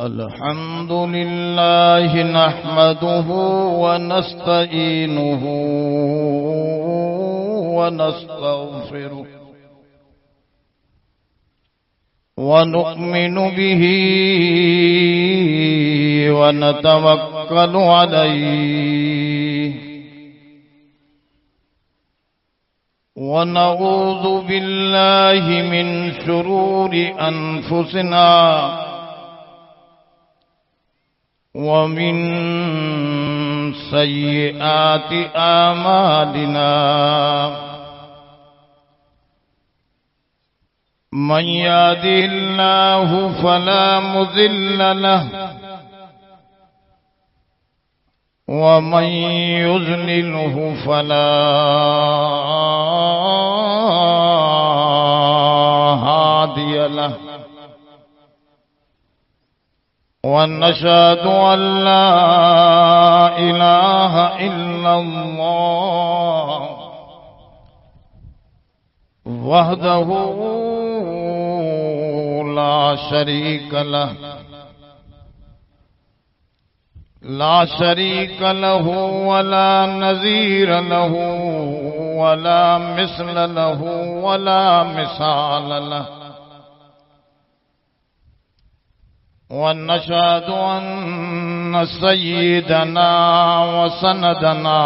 अल्हम्दुलिल्लाह नहमदुहु व नस्तईनुहु व नस्तगफिरुहु व नु'मिनु बिही व नतवक्कलु अलैहि व नऊज़ु बिल्लाहि मिन शुरूरि अनफुसिना वमिन सय्यिआति आमालिना मन यहदिहिल्लाहु फला मुज़िल्ल लहु वमन युज़्लिल्हु फला हादिय लहु वनशहदु अल्ला इलाहा इल्लल्लाह वहदहु ला शरीक लहु वला नज़ीर लहु वला मिस्ल लहु वला मिसाल लहु ونشهد أن سيدنا وسندنا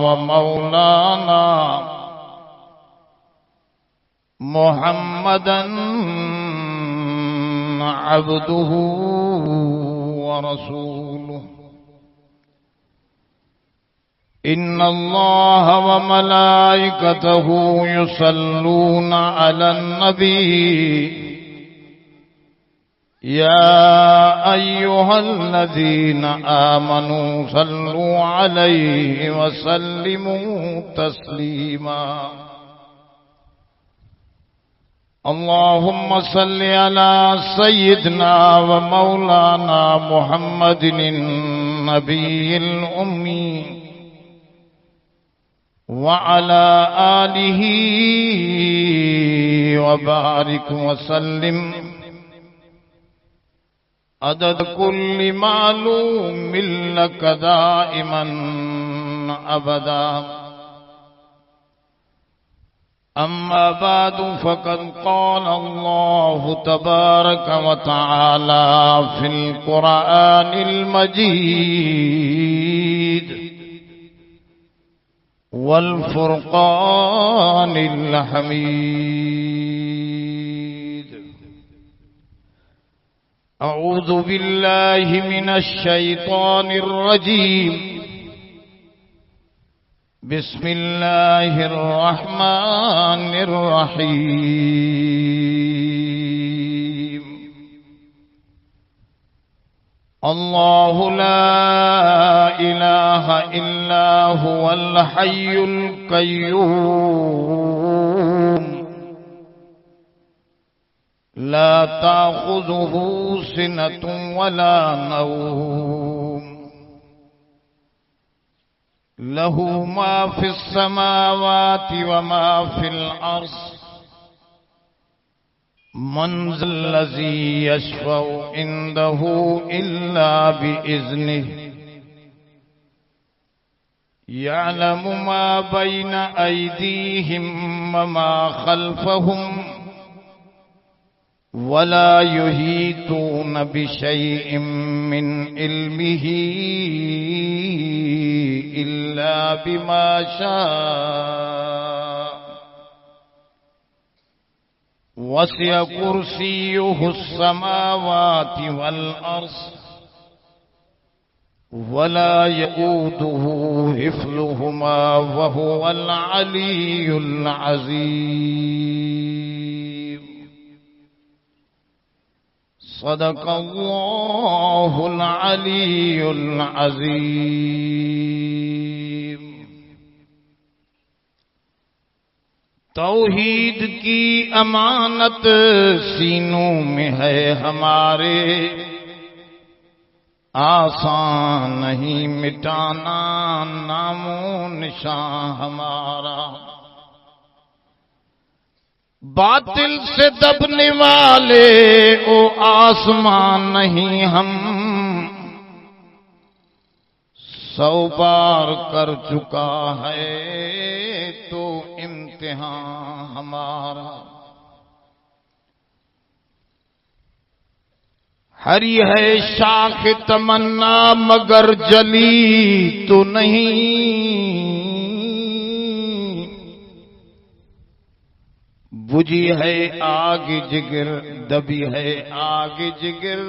ومولانا محمدا عبده ورسوله إن الله وملائكته يصلون على النبي يا أيها الذين آمنوا صلوا عليه وسلموا تسليما اللهم صل على سيدنا ومولانا محمد النبي الأمي وعلى آله وبارك وسلم عدد كل معلوم لك دائما أبدا أما بعد فقد قال الله تبارك وتعالى في القرآن المجيد والفرقان الحميد أعوذ بالله من الشيطان الرجيم بسم الله الرحمن الرحيم الله لا إله إلا هو الحي القيوم لا تأخذه سنة ولا نوم له ما في السماوات وما في الأرض من ذا الذي يشفع عنده إلا بإذنه يعلم ما بين أيديهم وما خلفهم ولا يحيطون بشيء من علمه إلا بما شاء وسع كرسيه السماوات والأرض ولا يؤوده حفظهما وهو العلي العظيم صدق الله العلي العظيم तौहीद की अमानत सीनों में है हमारे, आसान नहीं मिटाना नामो निशान हमारा। बातिल से दबने वाले ओ आसमान नहीं हम 100 बार कर चुका है तो इम्तिहान हमारा। हरी है शाख तमन्ना मगर जली तो नहीं, बुझी है आग जिगर दबी है आग जिगर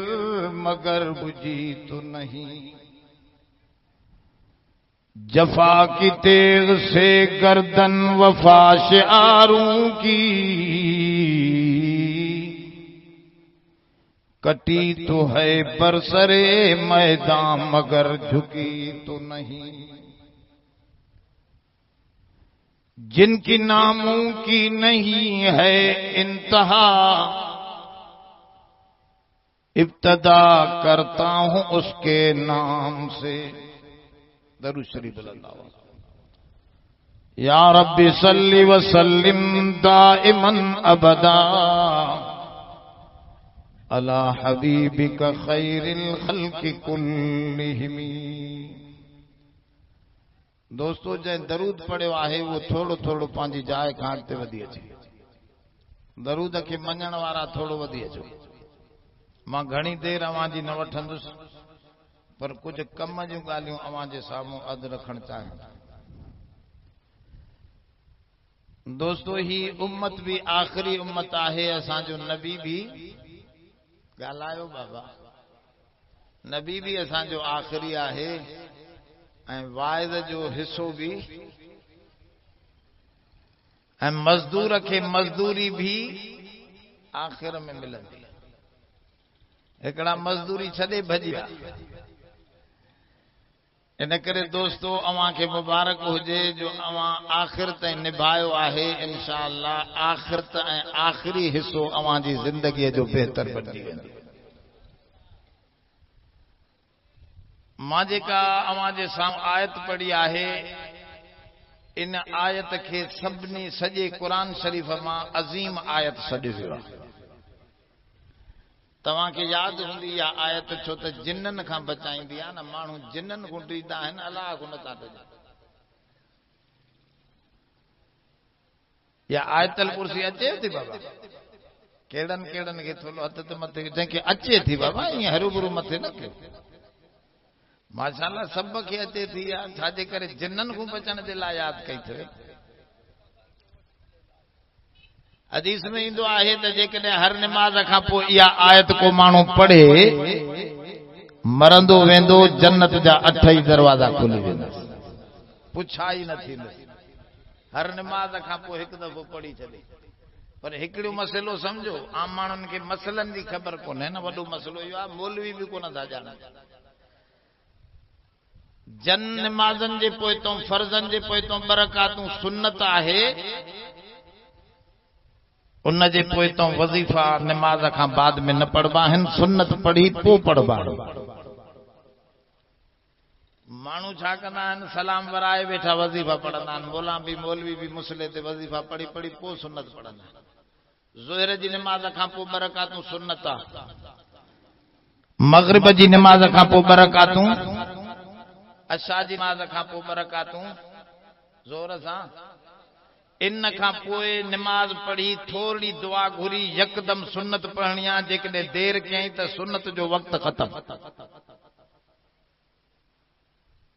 मगर बुझी तो नहीं। जफा की तेग से गर्दन वफा शिआरों की, कटी तो है बरसरे मैदान मगर झुकी तो नहीं। जिनकी नामों की नहीं है इंतहा, इब्तदा करता हूं उसके नाम से। दरूद शरीफ अल्लाह। या रब्बी सल्ली व सल्लिम दाइमन अबदा अला हबीबिका खैरिल खल्क़ि कुल्लिहिम। दोस्तों जंहिं दरूद पढ़ियो आहे वो थोड़ो थोड़ो पंहिंजी जाइ खां अॻिते वधी अचे। दरूद खे मञण वारा थोड़ो वधी अचो। मां घणी देर अवां जी न वठंदुसि, पर कुछ कम जूं ॻाल्हियूं अवां जे साम्हूं अधु रखण चाहियां। दोस्तों ही उम्मत भी आखिरी उम्मत आहे। असांजो नबी भी ॻाल्हायो बाबा, नबी भी असांजो आखिरी आहे ऐं वाइद जो हिस्सो भी, ऐं मजदूर खे मजदूरी भी आखिर में मिलंदी। हिकिड़ा मजदूरी छॾे भॼी विया। इन करे दोस्तों अवां खे मुबारक हुजे जो अवां आखिर ताईं निभायो आहे। इंशाअल्लाह आखिर ऐं आखिरी हिस्सो अवां जी ज़िंदगीअ जो बहितर बणजी वेंदो। मां जेका अवां जे साम्हूं आयत पढ़ी आहे, इन आयत खे सभिनी सॼे क़ुरान शरीफ़ मां अज़ीम आयत सॾियो वियो आहे। तव्हांखे यादि हूंदी इहा आयत, छो त जिन्ननि खां बचाईंदी आहे न। माण्हू जिन्ननि खां टींदा आहिनि, अलाह खां नथा ॾिजनि। इहा आयतल कुर्सी अचे थी बाबा? कहिड़नि कहिड़नि खे थोरो हथ ते मथे, जंहिंखे अचे थी बाबा ईअं हरूभरू मथे न कयो। माशाअल्लाह सभ खे अचे थी। छाजे करे जिन्ननि खां बचण जे लाइ यादि कई अथव। हदीस में ईंदो आहे त जेकॾहिं हर निमाज़ खां पोइ इहा आयत को माण्हू पढ़े, मरंदो वेंदो जन्नत जा 8 ई दरवाज़ा खुली वेंदा, पुछा ई न थींदसि। हर निमाज़ खां पोइ हिकु दफ़ो पढ़ी छॾे। पर हिकिड़ो मसइलो सम्झो, आम माण्हुनि खे मसइलनि जी ख़बर कोन्हे न। वॾो मसइलो इहो आहे, मौलवी बि कोन था ॼाणनि। जन निमाज़नि जे पोइतों, फर्ज़नि जे पोइतों बरकातूं सुन्नत आहे, उन जे पोइतों वज़ीफ़ा निमाज़ खां बाद में न पढ़बा आहिनि। सुन्नत पढ़ी पोइ पढ़बा। माण्हू छा कंदा आहिनि, सलाम वराए वेठा वज़ीफ़ा पढ़ंदा आहिनि। मोला भी मौलवी भी मुसले ते वज़ीफ़ा पढ़ी पढ़ी पोइ सुन्नत पढ़ंदा आहिनि। ज़ोहर जी निमाज़ खां पोइ बरकातूं सुन्नत आहे, मग़रिब जी निमाज़ खां पोइ बरकातूं, अशा जी निमाज़ खां पोइ बरकातूं ज़ोर सां। इन खां पोइ निमाज़ पढ़ी थोरी दुआ घुरी यकदम सुन्नत पढ़णी आहे। जेकॾहिं देर कयई त सुन्नत जो वक़्तु ख़तम।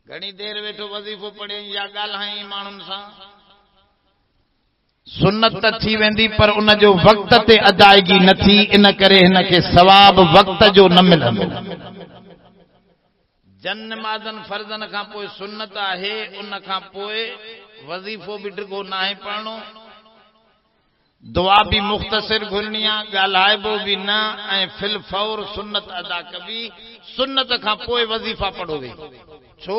घणी देर वेठो वज़ीफ़ो पढ़े या ॻाल्हाई माण्हुनि सां, सुन्नत त थी वेंदी पर उन जो वक़्त ते अदायगी न थी। इन करे हिन खे सवाब वक़्त जो न मिलंदो। जन निमाज़नि फर्ज़नि खां पोइ सुन्नत आहे, उन खां पोइ वज़ीफ़ो भी डिघो न आहे पढ़णो, दुआ भी मुख़्तसिर घुरणी आहे, ॻाल्हाइबो भी न, ऐं फिल फौर सुन्नत अदा कबी। सुन्नत खां पोइ वज़ीफ़ा पढ़ो वे। छो?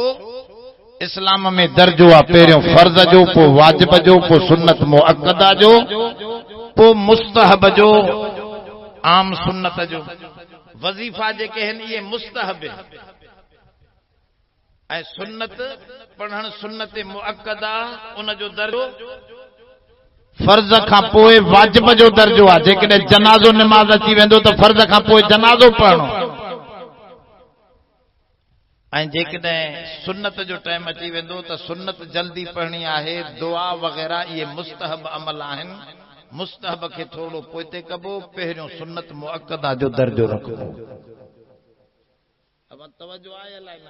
इस्लाम में दर्जो आहे, पहिरियों फर्ज़ जो, पोइ वाजिब जो, पोइ सुन्नत मुअक्कदा जो, पोइ मुस्तहब जो, आम सुन्नत जो। वज़ीफ़ा जेके आहिनि इहे मुस्तहब आहिनि, ऐं सुन्नत पढ़ण सुन्नत मुअक्कदा, उन जो दर्जो फर्ज खां पोइ वाजिब जो दर्जो आहे। जेकॾहिं जनाज़ो निमाज़ अची वेंदो त फर्ज खां पोइ जनाज़ो पढ़णो, ऐं जेकॾहिं सुन्नत जो टाइम अची वेंदो त सुन्नत जल्दी पढ़णी आहे। दुआ वग़ैरह इहे मुस्तहब अमल आहिनि। मुस्तहब खे थोरो पोइते कबो, पहिरियों सुन्नत मुअक्कदा जो दर्जो रखबो। अब तवज्जो आहे अलाए न?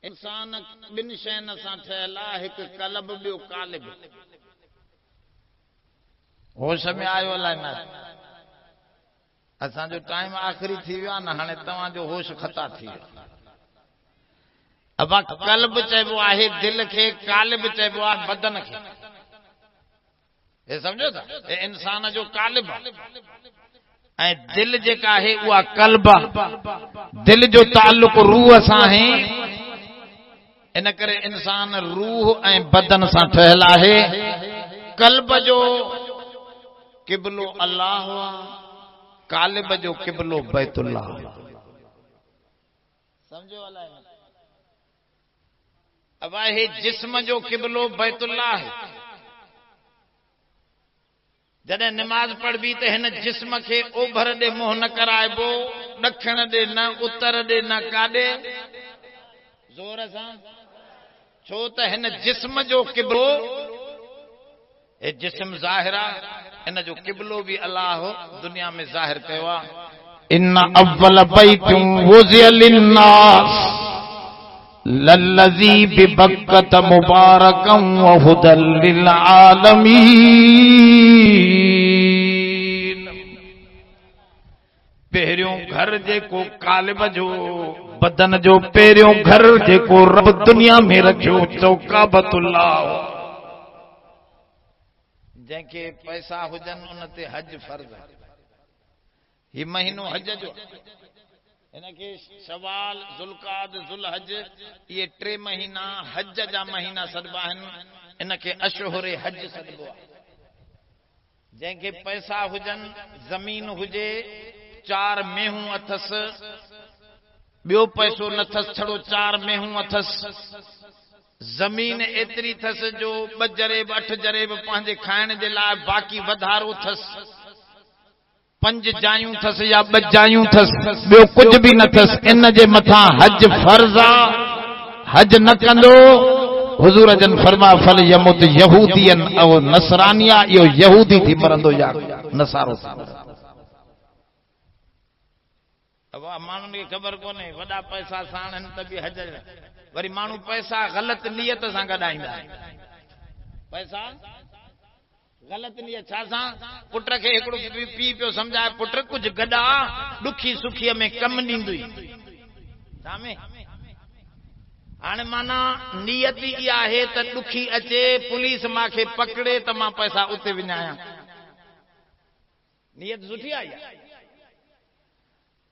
इंसान ॿिनि शयुनि सां ठहियल आहे, हिकु कल्ब, ॿियो कालिब। होश में आयो अलाए न? असांजो टाइम आख़िरी थी वियो आहे न, हाणे तव्हांजो होश खता थी वियो। अब कल्ब चइबो आहे दिल खे, कालिब चइबो आहे बदन खे। हे समझो था? हे इंसान जो कालिब आहे ऐं दिल जेका आहे उहा कल्ब आहे। दिल जो ताल्लुक रूह सां आहे, इन करे इंसान रूह ऐं बदन सां ठहियल आहे। कल्ब जो क़िबलो अल्लाह आहे, कालिब जो क़िबलो बैतुल्लाह। समझो अलाए? अब आहे जिस्म जो क़िबलो बैतुल्लाह है। जॾहिं निमाज़ पढ़बी त हिन जिस्म खे ओभर ॾे मुंहुं न कराइबो, ॾखिण ॾे न, उत्तर ॾे न, काॾे ज़ोर सां, छो त हिन जिस्म जो क़िबलो, हे जिस्म ज़ाहिर आहे, इन जो क़िबलो बि अल्लाह दुनिया में ज़ाहिर कयो आहे। इन अव्वल बैतुन वुज़िअ लिन्नास लल्लज़ी बिबक्कत मुबारकम व हुदल लिल आलमीन। पहिरियों घर जेको कालिब जो बदन जो पहिरियों घर जेको रब दुनिया में रखियो तो काबतुल्लाह। जंहिंखे पैसा हुजनि उन ते हज फर्ज़ आहे। ही महीनो हज जो, हिनखे शवाल, ज़ुल्क़ाद, ज़ुलहज इहे 3 महीना हज जा महीना सॾिबा आहिनि। इनखे अशहुरे हज सॾिबो आहे। जंहिंखे पैसा हुजनि, ज़मीन हुजे, 4 मेहूं अथसि, ॿियो पैसो न अथसि, छड़ो 4 मेहूं अथसि, ज़मीन एतिरी अथसि जो 2 जरेब 8 जरेब पंहिंजे खाइण जे लाइ, बाक़ी वधारो अथसि, 5 जायूं अथसि या 2 जायूं अथसि, ॿियो कुझु बि न अथसि, इन जे मथां हज फर्ज़ आहे। हज न कंदो, हुज़ूर जन फरमाया फल यमुत यहूदियन औ नसरानिया, इहो यहूदी थी मरंदो या नसारो। अब माण्हुनि खे ख़बर कोन्हे, वॾा पैसा साण आहिनि त बि हज, वरी माण्हू पैसा ग़लति नियत सां गॾाईंदा आहिनि। पैसा ग़लति नियत छा सां? पुट खे हिकिड़ो पीउ पियो सम्झाए, पुट कुझु गॾा, ॾुखी सुखीअ में कमु ॾींदुई। हाणे माना नियत इहा आहे त ॾुखी अचे, पुलिस मूंखे पकड़े त मां पैसा उते विञायां। नियत सुठी आहे।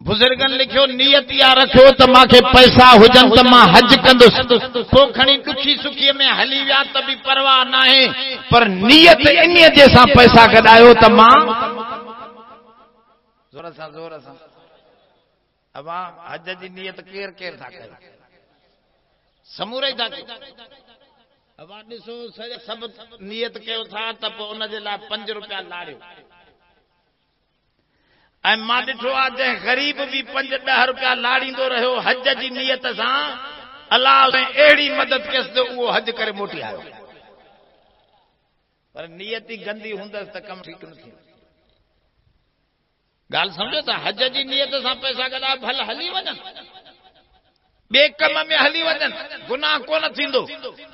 बुज़ुर्गनि लिखियो, नियत इहा रखियो त मूंखे पैसा हुजनि त मां हज कंदुसि, पोइ खणी ॾुखी सुखीअ में हली विया त बि परवाह न आहे, पर नियत इन जे सां पैसा गॾायो त मां ज़ोर सां। अब हज जी नियत केर केर था कयो? समूरे था कयो। अब ॾिसो सभु नियत कयो था त पोइ उन जे लाइ 5 रुपया लाड़ियो। ऐं मां ॾिठो आहे जंहिं ग़रीब बि 5-10 रुपया लाड़ींदो रहियो हज जी नियत सां, अलाह अहिड़ी मदद कयसि त उहो हज करे मोटी आयो। पर नियत ई गंदी हूंदसि त कमु ठीकु न थींदो। ॻाल्हि सम्झो था? हज जी नियत सां पैसा गॾा भल हली वञनि, ॿिए कम में हली वञनि, गुनाह कोन थींदो,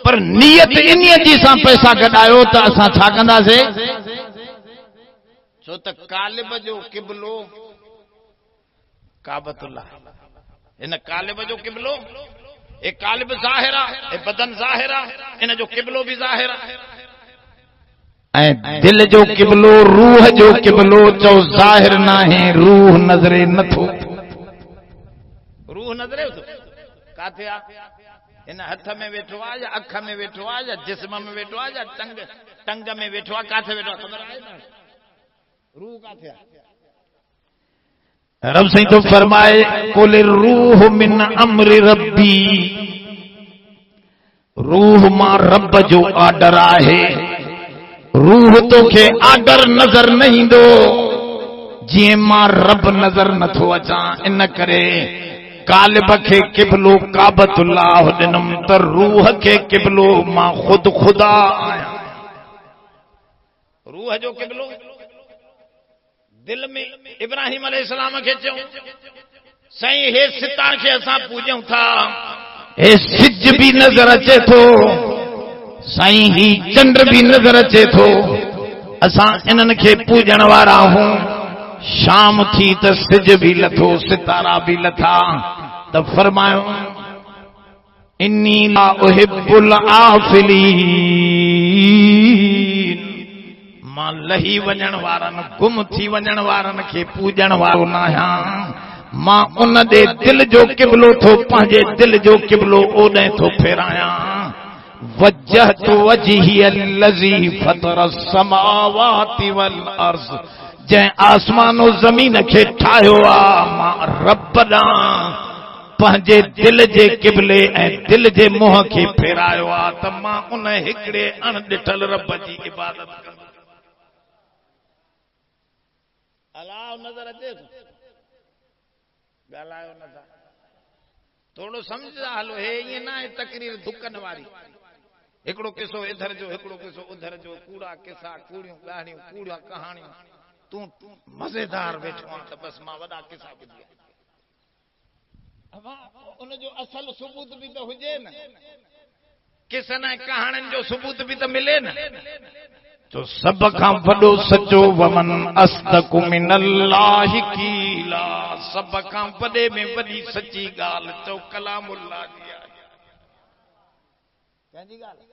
पर नियत इन जी सां पैसा गॾायो त असां छा कंदासीं? छो त कालिब जो क़िबलो काबतुल्लाह। इन कालिब जो क़िबलो, ए कालिब ज़ाहिर आहे, ए बदन ज़ाहिर आहे, इन जो क़िबलो बि ज़ाहिर आहे। ऐं दिल जो क़िबलो, रूह जो क़िबलो चओ ज़ाहिर न आहे, रूह नज़रे नथो। रूह नज़रे काथे आहे? इन हथ में वेठो आहे या अख में वेठो आहे या जिस्म में वेठो आहे या टंग में वेठो आहे? काथे वेठो आहे? ख़बर आहे न? रूह काथे आहे? रब साईं तो फरमाए, कुल रूह मिन अम्रि रब्बी, रूह मां रब जो ऑर्डर आहे। रूह तोखे आडर नज़र न ईंदो जीअं मां रब नज़र नथो अचां। इन करे कालिब खे क़िबलो काबतुल्लाह ॾिनम त रूह खे क़िबलो मां खुद खुदा आहियां। रूह जो क़िबलो दिल में इब्राहिम अलैहिस्सलाम खे चऊं साईं हे सितार खे असां पूॼूं था, हे सिज भी नज़र अचे थो साईं, ही चंड भी नज़र अचे थो, असां इन्हनि खे पूॼण वारा हूं। शाम थी त सिज भी लथो, सितारा भी लथा, त फरमायो इन्नी ला उहिब्बुल आफिलीन, मां लही वञण वारनि गुम थी वञण वारनि खे पूॼण वारो न आहियां। मां उन दे दिल जो क़िबलो थो पंहिंजे दिल जो क़िबलो ओॾे थो फेरायां। वजहतु वजही अल्लज़ी फतरा समावाति वल अर्ज़, जंहिं आसमान और ज़मीन खे ठाहियो आहे मां रब ॾांहुं पंहिंजे दिल जे क़िबले ऐं दिल जे मुंहं खे फेरायो आहे, त मां उन हिकिड़े अणॾिठल रब जी इबादत कंदुमि। अलाह नज़र अचे थो, ॻाल्हायो नथा, थोड़ो सम्झा हलो। हे ईअं न आहे तकरीर दुकन वारी, हिकिड़ो किसो इधर जो हिकिड़ो किसो उधर जो, कूड़ा किसा, कूड़ियूं ॻाढ़ियूं, कूड़ा कहाणियूं, तूं मज़ेदार वेठो आहे त बस मां वॾा किसा ॿुधी। उनजो असल सबूत भी तो हुजे न, किसन ऐं कहाणियुनि जो सबूत भी तो मिले न। तो सब खां वॾो सचो वमन अस्दक़ु मिनल्लाहि क़ीला, सब खां वॾे में वॾी सची ॻाल्हि चओ कलामुल्लाह जी आहे। कंहिंजी ॻाल्हि?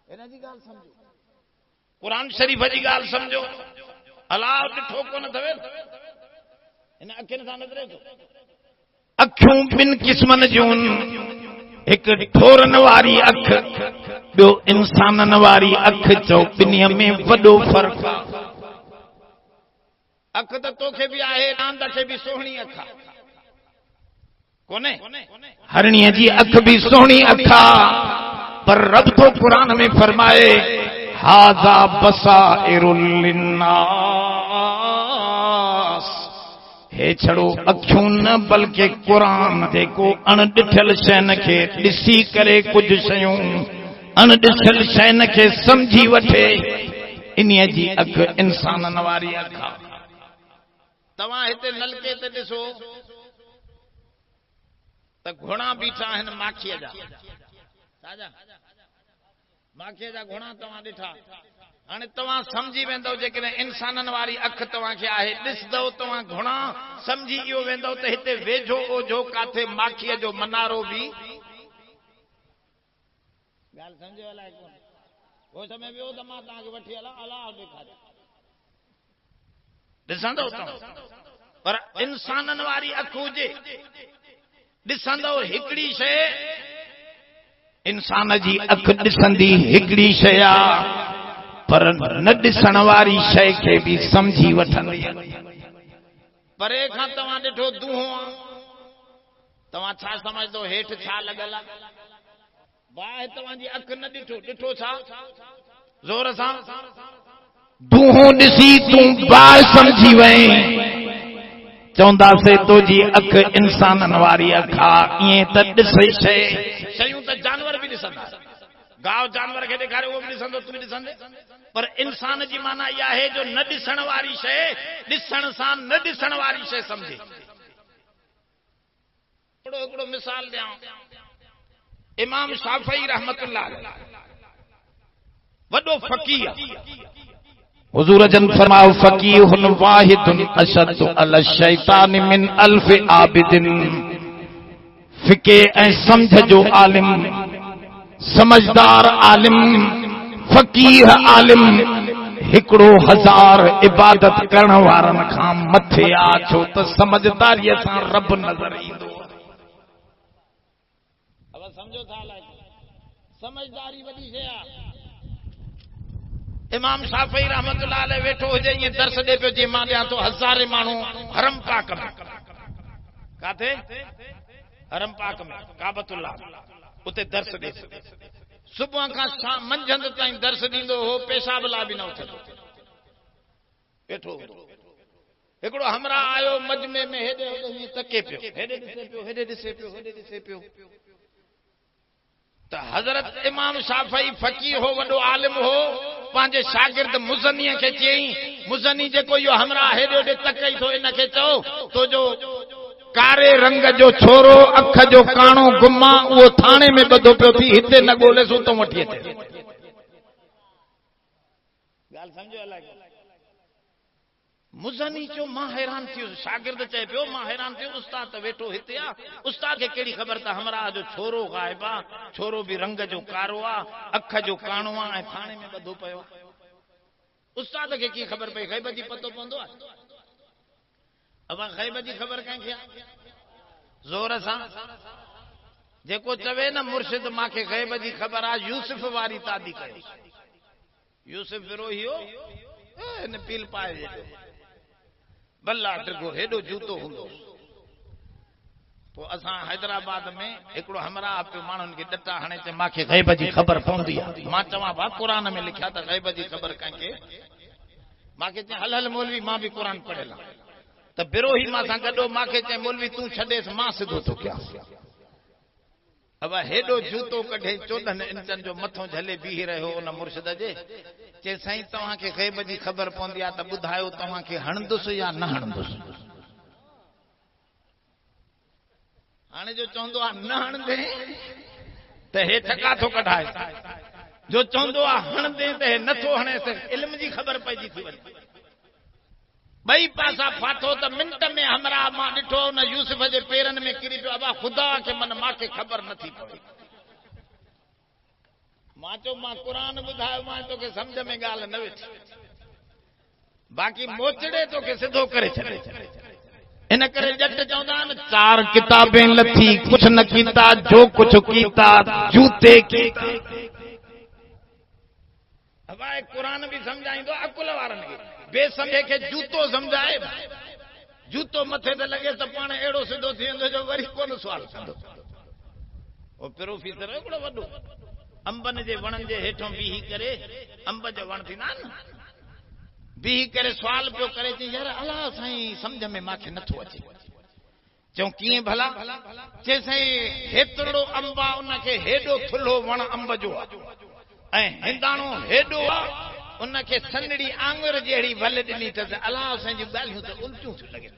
हिन जी ॻाल्हि समझो, क़ुरान शरीफ़ जी ॻाल्हि समझो। अलाह ॾिठो कोन अथव हिन अखियुनि सां नज़रे थो। अखियूं ॿिनि क़िस्मनि जूं, हिकु ठोरनि वारी अख, ॿियो इंसाननि वारी अख। चओ ॿिन्हीअ में वॾो फ़र्क़ु आहे। अख त तोखे बि आहे, रांद खे बि सोहणी अख आहे कोन्हे, हरणीअ जी अख भी सोहणी अख आहे, पर रब तो कुरान में फरमाए हाज़ा बसाइरुल लिन्नास, हे छड़ो अखियूं न बल्कि कुरान जेको अणॾिठल शयुनि खे ॾिसी करे कुझु शयूं अणॾिठल शयुनि खे समझी वठे, इन्हीअ जी अख इंसाननि वारी अख आहे। तव्हां हिते नलके ते ॾिसो त घोड़ा बीठा आहिनि माखीअ जा, माखीअ जा घोड़ा तव्हां ॾिठा। हाणे तव्हां समझी वेंदव जेकॾहिं इंसाननि वारी अख तव्हांखे आहे, ॾिसंदव तव्हां घोड़ा समझी इहो वेंदव त हिते वेझो ओझो काथे माखीअ जो मनारो बि। ॻाल्हि सम्झो अलाए कोन, होश में वियो त मां तव्हांखे वठी हलां, अलाह ॾेखारियो ॾिसंदव तव्हां। पर इंसाननि वारी अख हुजे, ॾिसंदव हिकिड़ी शइ, इंसान जी अख ॾिसंदी हिकिड़ी शइ आहे, पर न ॾिसण वारी शइ खे भी समझी वठंदी। परे खां तव्हां ॾिठो दूहो, तव्हां छा समझदो हेठि छा लॻल आहे? वाह, तव्हांजी अख न ॾिठो, ॾिठो छा ज़ोर सां? दूहो ॾिसी तूं बाहि समझी वहीं, चवंदासीं तुंहिंजी अख इंसाननि वारी अख आहे। ईअं त ॾिसे शइ, शयूं त जानवर भी ॾिसंदा, गांव जानवर खे ॾेखारे उहो भी ॾिसंदो, तूं भी ॾिसंदे। पर इंसान जी माना इहा आहे जो न ॾिसण वारी शइ ॾिसण सां न ॾिसण वारी शइ समझे। हिकिड़ो मिसाल ॾियां, इमाम शाफ़ई रहमतुल्लाह वॾो फ़क़ीह, हुज़ूर जन फरमायो फ़क़ीहुन वाहिदुन अशद्दु अला शैतान मिन अल्फ़ आबिदिन। फ़िक़े ऐं समझ जो आलिम, समझदार आलिम, फ़क़ीह आलिम हिकिड़ो 1000 इबादत करण वारनि खां मथे आ, छो त समझदारीअ सां रब नज़र ईंदो। अब समझो था समझदारी वॾी शइ आहे। इमाम शाफ़ई रहमतुल्लाह अलैह वेठो हुजे, ईअं दर्स ॾे पियो जीअं मां ॾियां थो, हज़ारे माण्हू हरम पाक में, काथे हरम पाक में काबतुल्लाह, उते दर्स ॾे। सुबह का मंझंद ताईं दर्स ॾींदो हो, पेशाब ला बि न उथंदो वेठो। हिकिड़ो हमरा आयो मजमे में, हेॾे होॾे तके पियो, हेॾे ॾिसे पियो, हेॾे ॾिसे पियो, हेॾे ॾिसे पियो। त हज़रत इमाम शाफ़ी फ़क़ीह हो, वॾो आलिम हो, पंहिंजे शागिर्द मुज़नी खे चयईं, मुज़नी जेको इहो हमरा हेॾे होॾे तकई थो, इनखे चओ तो जो कारे रंग जो छोरो, अख जो काणो गुमा, उहो थाणे में ॿधो पियो थी, हिते न ॻोल्हेसि उतो वठी अचे। ॻाल्हि सम्झो अलाए। मुज़नी चयो मां हैरान थी वियुसि, शागिर्द चए पियो मां हैरान थी वियुसि, उस्ताद त वेठो हिते आ, उस्ताद खे कहिड़ी ख़बर त हमरा जो छोरो गायब आ, छोरो बि रंग जो कारो आ, अख जो काणो आ ऐं थाणे में ॿधो पियो। उस्ताद खे कीअं ख़बर पई? ग़ैब जी पतो पवंदो आहे? अब ग़ैब जी ख़बर कंहिंखे आहे? ज़ोर सां जेको चवे न मुर्शिद मांखे ग़ैब जी ख़बर आहे, यूसुफ वारी तादी कयो। यूसुफ विरोही हो, इन पील पाए बल्ला टिगो, हेॾो जूतो हूंदो। पोइ असां हैदराबाद में हिकिड़ो हमरा पियो माण्हुनि खे ॾटा हणे चए मांखे ग़ैब जी ख़बर पवंदी आहे। मां चवां भाउ क़ुरान में लिखिया त ग़ैब जी ख़बर कंहिंखे? मांखे चए हल हल मौलवी, मां बि क़ुरान पढ़ियल आहियां। त बिरोही मां सां गॾो मांखे चए मौलवी तूं छॾेसि, मां सिधो थो कयां। अब हेॾो जूतो कढे 14 इंचनि जो मथो झले बीह रहियो उन मुर्शिद जे, चए साईं तव्हांखे ग़ैब जी ख़बर पवंदी आहे त ॿुधायो तव्हांखे हणंदुसि या न हणंदुसि? हाणे जो चवंदो आहे न हणंदे त हे ठका थो कढाए, जो चवंदो आहे हणंदे त हे नथो हणे, त इल्म जी ख़बर पइजी थी वञे। ॿई पासा फाथो त मिंट में हमरा मां ॾिठो न यूसुफ जे पेरनि में किरी पियो। अबा ख़ुदा खे मन मांखे ख़बर नथी पवे। मां चयो मां क़ुरान ॿुधायो, मां तोखे सम्झ में ॻाल्हि न वेठी, बाक़ी मोचड़े तोखे सिधो करे छॾे। इन करे जट चवंदा आहिनि 4 किताबें लथी कुछ न कीता, जो कुछ कीता जूते कीता। हवाए क़ुरान बि सम्झाईंदो अकुल वारनि खे, बेसमझे खे जूतो सम्झाए, जूतो मथे ते लॻे त पाण अहिड़ो सिधो थी वेंदो जो वरी कोन सुवाल कंदो। ओ प्रोफेसर हिकिड़ो वॾो अंबनि जे वणनि जे हेठों बीही करे, अंब जो वण थींदा आहिनि न, बीही करे सुवाल पियो करे, चई यार अला साईं सम्झ में मांखे नथो अचे। चऊं कीअं भला? चए साईं हेतिरो अंब आहे, उनखे हेॾो थुल्हो वण अंब जो आहे ऐं हिंदाणो हेॾो आहे, उनखे सनड़ी आंगुर जहिड़ी भल ॾिनी अथसि। अलाह साईं जूं ॻाल्हियूं त उल्टियूं थियूं लॻे।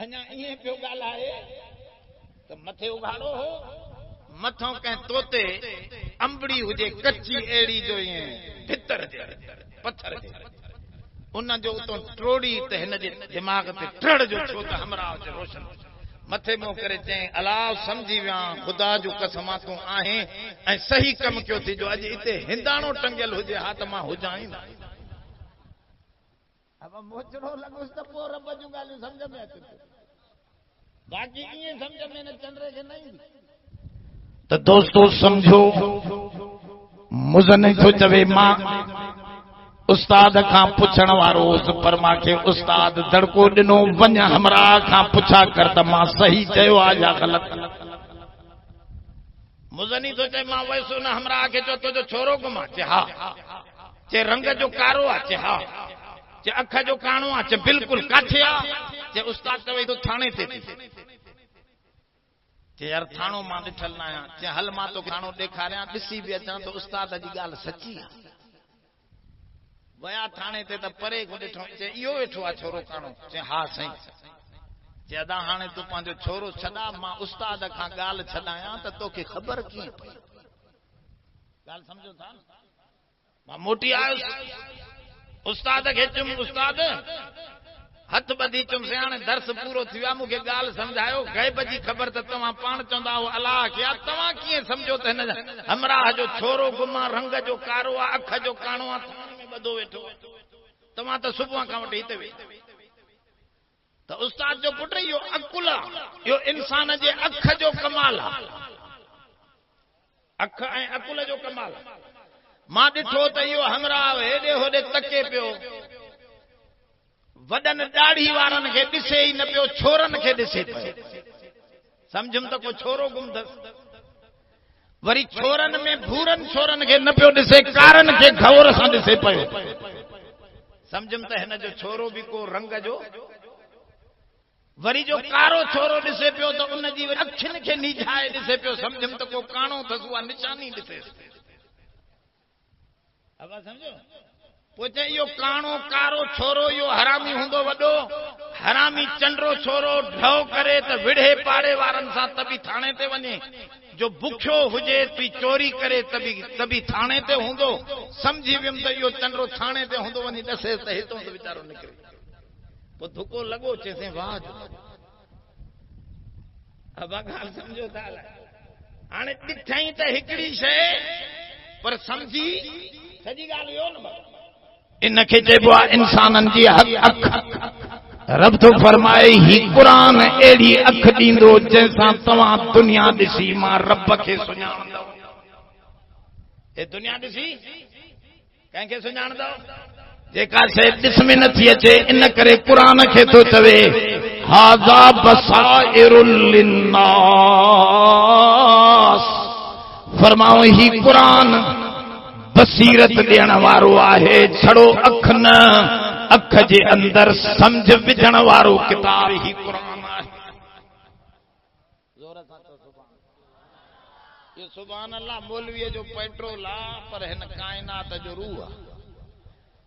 अञा ईअं पियो ॻाल्हाए त मथे उघाड़ो हो, मथों कंहिं तोते अंबड़ी हुजे कच्ची अहिड़ी जो ईअं भितर जे पत्थर जे उन जो उतो ट्रोड़ी त हिन जे दिमाग़ ते ट्रड़ जो छो त हमरा रोशन मथे मुंह करे चई अलाह समझी विया, ख़ुदा जो कसम तूं आहे ऐं सही कम कयो थी जो अॼु हिते हिंदाणो टंगियल हुजे हा त मां हुजां ई न। अब मोचड़ो लॻुसि त पोइ रब जूं ॻाल्हियूं सम्झ में अचे, बाक़ी ईअं सम्झ में न चंद्र खे न ईंदी। त दोस्तो समझो, मुज़नी थो चवे मां उस्ताद खां पुछण वारो हुउसि, पर मांखे उस्ताद दड़को ॾिनो, वञ हमरा खां पुछा कर त मां सही चयो आहे या ग़लति। मुज़नी थो चए मां वयसि न हमरा खे चयो तुंहिंजो छोरो गुमा? चए हा। चए रंग जो कारो आहे? चए हा। चए अख जो काणो आहे? चए बिल्कुलु। काथे आहे? चए उस्ताद चवे तो थाणे ते। चए यार थाणो मां ॾिठल न आहियां। चए हल मां तो थाणो ॾेखारियां, ॾिसी बि अचां त उस्ताद जी ॻाल्हि सची आहे। वया थाणे ते त परे को ॾिठो, चए इहो वेठो आहे छोरो काणो? चए हा साईं। चए अदा हाणे तूं पंहिंजो छोरो छॾा, मां उस्ताद खां ॻाल्हि छॾायां त तोखे ख़बर कीअं पई? ॻाल्हि सम्झो था? मां मोटी आयुसि, उस्ताद खे चयुमि उस्ताद हथ ॿधी चुमि हाणे दर्स पूरो थी वियो, मूंखे ॻाल्हि सम्झायो, ग़ैब जी ख़बर त तव्हां पाण चवंदा हो अलाह खे, तव्हां कीअं सम्झो त हिन हमराह जो छोरो गुमा, रंग जो कारो आहे, अख जो काणो आहे, थाण में ॿधो वेठो, तव्हां त सुबुह खां वठी हिते वेठो। त उस्ताद जो पुट इहो अकुल आहे, इहो इंसान जे अख जो कमाल आहे, अख ऐं अकुल जो कमाल आहे। मां ॾिठो त इहो हमराह हेॾे होॾे तके पियो, वॾनि ॾाढ़ी वारनि खे ॾिसे ई न पियो, छोरनि खे ॾिसे पियो। सम्झुमि त को छोरो गुम अथसि। वरी छोरन में भूरन छोरन के न पियो ॾिसे, कारन के घोर सां ॾिसे पियो। समझम त हिन जो छोरो भी को रंग जो, वरी जो कारो छोरो ॾिसे पियो त उन जी अखियुनि खे नीझाए ॾिसे पियो, समझम त को काणो अथसि, उहा निशानी ॾिसे। अब समझो पोइ चए इहो काणो कारो छोरो इहो हरामी हूंदो वॾो, हरामी चंडरो छोरो ढव करे त विढ़े पाड़े वारनि सां तभी थाणे ते वञे, जो बुखियो हुजे ती चोरी करे तभी थाणे ते हूंदो। समझी वियुमि त इहो चंडरो थाणे ते हूंदो, वञी ॾसे त हितां त वीचारो निकिरे। पोइ धुको लॻो, चएसि वाह अब ॻाल्हि सम्झो था। हाणे ॾिठई त हिकिड़ी शइ, पर समझी सॼी ॻाल्हि इहो न इनखे चइबो आहे इंसाननि जी अख। रब थो फरमाए ही क़ुरान अहिड़ी अख ॾींदो जंहिंसां तव्हां दुनिया ॾिसी मां रब खे सुञाणंदव। हे दुनिया ॾिसी कंहिंखे सुञाणंदव? जेका शइ ॾिस में नथी अचे, इन करे क़ुरान खे थो चवे हाज़ा बसाइरुल लिन्नास। फरमाओ ही क़ुरान बसीरत ॾियण वारो आहे, छड़ो अख न, अख जे अंदर समझ विझण वारो किताब ही क़ुरान आहे। जोर सां तो सुभान, ये सुभान अल्लाह मौलवीअ जो पेट्रोल आहे, पर हिन काइनात जो रूह आहे।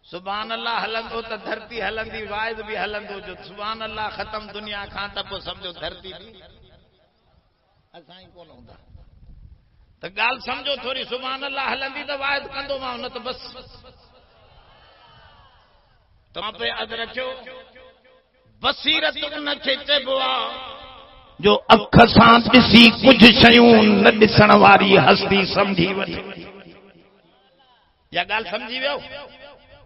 सुभान अल्लाह हलंदो त धरती हलंदी, वाइद भी हलंदो। जो सुभान अल्लाह ख़त्म दुनिया खां त पोइ समझो धरती भी असां ई कोन हूंदा। त ॻाल्हि समझो थोरी, सुभान अल्लाह हलंदी त वाइद कंदो मां, न त बस तव्हां पे अद रखियो। बसीरत उनखे चइबो आहे जो अख सां ॾिसी कुझु शयूं न ॾिसण वारी हस्ती समझी वठे। इहा ॻाल्हि समझी वियो?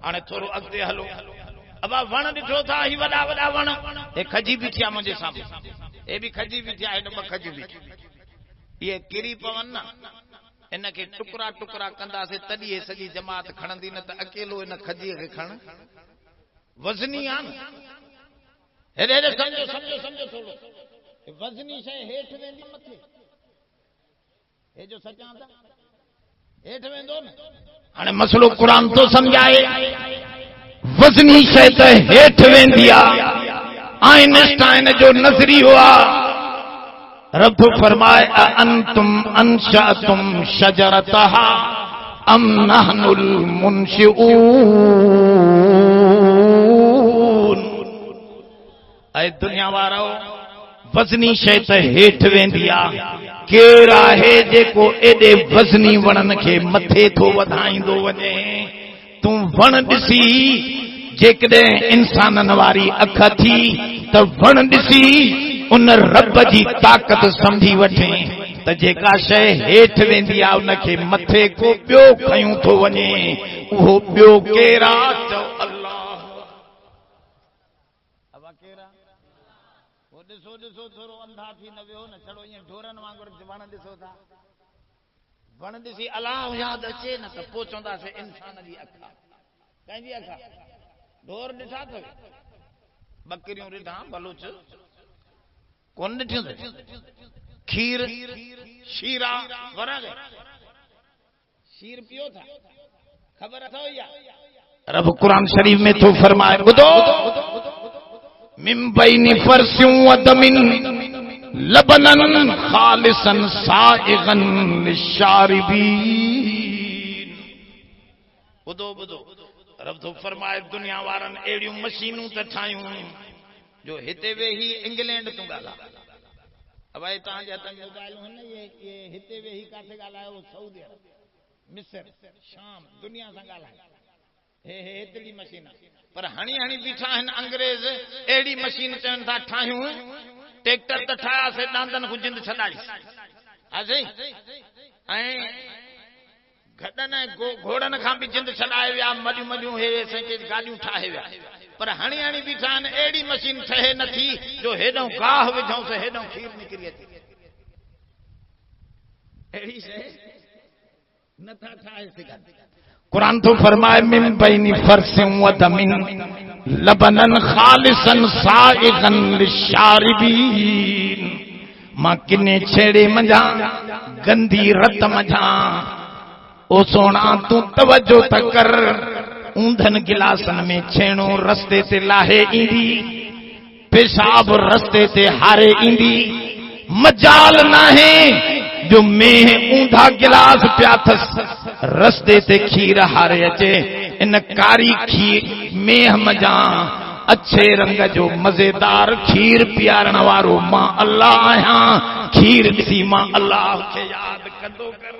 हाणे थोरो अॻिते हलो। अब वण ॾिठो था, ही वॾा वॾा वण, हे खजी बि थिया मुंहिंजे साम्हूं, हे बि खजी बि थिया, हेॾो ॿ खजी बि, इहे किरी पवन न, इनखे टुकड़ा टुकड़ा कंदासीं तॾहिं हे सॼी जमात खणंदी, न त अकेलो इन खजीअ खे खण वज़नी आहे न। हेॾे हेॾे सम्झो सम्झो सम्झो थोरो, वज़नी शइ हेठि वेंदी मथे, हे जो सचां था हेठि वेंदो न। हाणे मसलो क़ुरान तो सम्झाए, वज़नी शइ त हेठि वेंदी आहे। आइंस्टाइन जो नज़रियो आहे, रब फरमाए अंतुम अंशअतुम शजरतहा अम नहनुल मुनशिऊन। ऐं दुनिया वारो वज़नी शइ त हेठि वेंदी आहे, केरु आहे जेको एॾे वज़नी वणनि खे मथे थो वधाईंदो वञे? तूं वण ॾिसी, जेकॾहिं इंसाननि वारी अख थी त वण ॾिसी उन रब जी ताक़त समझी वठे त जेका शइ हेठि वेंदी आहे उनखे मथे को ॿियो खयूं थो वञे, उहो ॿियो केरु आहे? चओ अल्लाह। अब केरु? वो ॾिसो ॾिसो थोरो अंधा थी न वियो न, छड़ो ईअं ढोरनि वांगुरु वण ॾिसो था। वण ॾिसी अलाह यादि अचे न त पोइ चवंदासीं इंसान जी अख आहे। कंहिंजी अख आहे? ढोर ॾिठा अथव? बकरियूं ॾिठा? बलूच कोन ॾिठियूं? खीर शीरा वरग शीर पियो था? ख़बर अथव? या रब क़ुरान शरीफ में तो फरमाए, ॿुधो, मिन बैनि फरसियूं व दमिन लबनन खालिसन साइगन लिशारिबीन। ॿुधो ॿुधो, रब तो फरमाए दुनिया वारनि अहिड़ियूं मशीनूं त ठाहियूं जो हिते वेही इंग्लैंड तूं ॻाल्हाए। अब तव्हांजे हथ में मोबाइलूं आहिनि, ये हिते वेही किथे ॻाल्हायो? सऊदी अरब, मिस्र, शाम, दुनिया सां ॻाल्हाए। हे हेतिरी मशीन आहे, पर हणी हणी बीठा आहिनि अंग्रेज, अहिड़ी मशीन चवनि था ठाहियूं। ट्रैक्टर त ठाहियासीं, ॾांदनि खां जिंद छॾाईसीं, हाजी, ऐं घटनि घोड़नि खां बि जिंद छॾाए विया, मॾियूं मॾियूं हे गाॾियूं ठाहे विया, पर हणी हणी बीठा आहिनि। अहिड़ी मशीन ठहे नथी जो हेॾो गाह विझूं त हेॾो खीर निकिरी अचे। अहिड़ी शइ नथा ठाहे सघनि। क़ुरान तो फरमाए मिन बैनि फरसिन व दमिन लबनन खालिसन साइगन लिशारिबीन। मां किने छेड़े मझा गंदी रत मझा ओ सोना तू तवज्जो त कर ऊंधन गिलासन में छेणो रस्ते ते लाहे ईंदी पेशाब रस्ते ते हारे ईंदी मजाल नाहे जो मेह ऊंधा गिलास प्याथस रस्ते ते खीर हारे अचे इन कारी खीर मेह मजा अच्छे रंग जो मजेदार खीर पियारण वारो मां अल्लाह आहियां खीर ॾिसी मां अल्लाह खे याद कंदो कर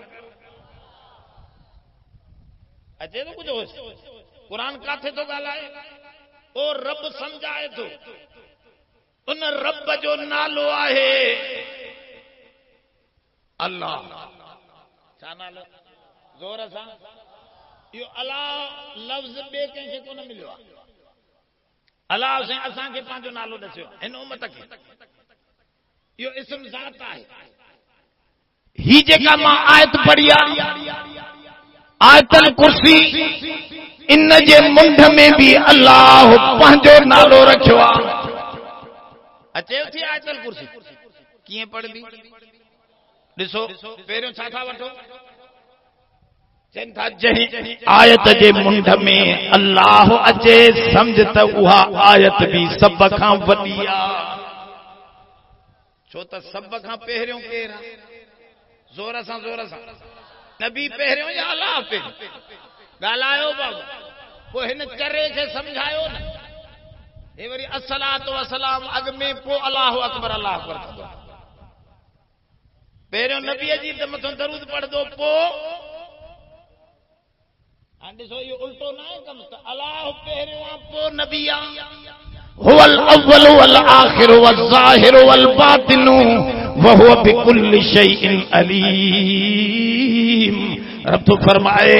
अचे तो कुछ कुरान काथे तो ॻाल्हाए ओ रब समझाए तो उन रब जो नालो आहे अल्लाह छा नालो ज़ोर सां इहो अल्लाह लफ़्ज़ ॿिए कंहिंखे कोन मिलियो आहे अल्लाह से असांखे पंहिंजो नालो ॾसियो हिन उम्मत खे इहो इस्म ज़ात आहे ही जेका मां आयत पढ़ी आहे आयतल कुर्सी इन जे मुंड में भी अल्लाह पंहिंजो नालो रखियो आहे अचे थी आयतल कुर्सी कीअं पढ़बी ॾिसो पहिरियों छा था वठो चवनि था जंहिं आयत जे मुंड में अल्लाह अचे सम्झ त उहा आयत भी सभ खां वॾी आहे छो त सभ खां पहिरियों केरु आहे ज़ोर सां नबी पहिरियों या अल्लाह पहिरियों ॻाल्हायो बाबा पोइ हिन चरे खे सम्झायो न हे वरी अस्सलातु वस्सलाम अॻ में पोइ अल्लाहु अकबर कंदो पहिरियों नबीअ जी त मथां दरूद पढ़ंदो पोइ हाणे ॾिसो इहो उल्टो न आहे कमु त अल्लाह पहिरियों आहे पोइ नबी आहे हुवल अव्वलु वल आखिरु वल ज़ाहिरु वल बातिनु व हुव बिकुल्लि शैइन अलीम रब तो फरमाए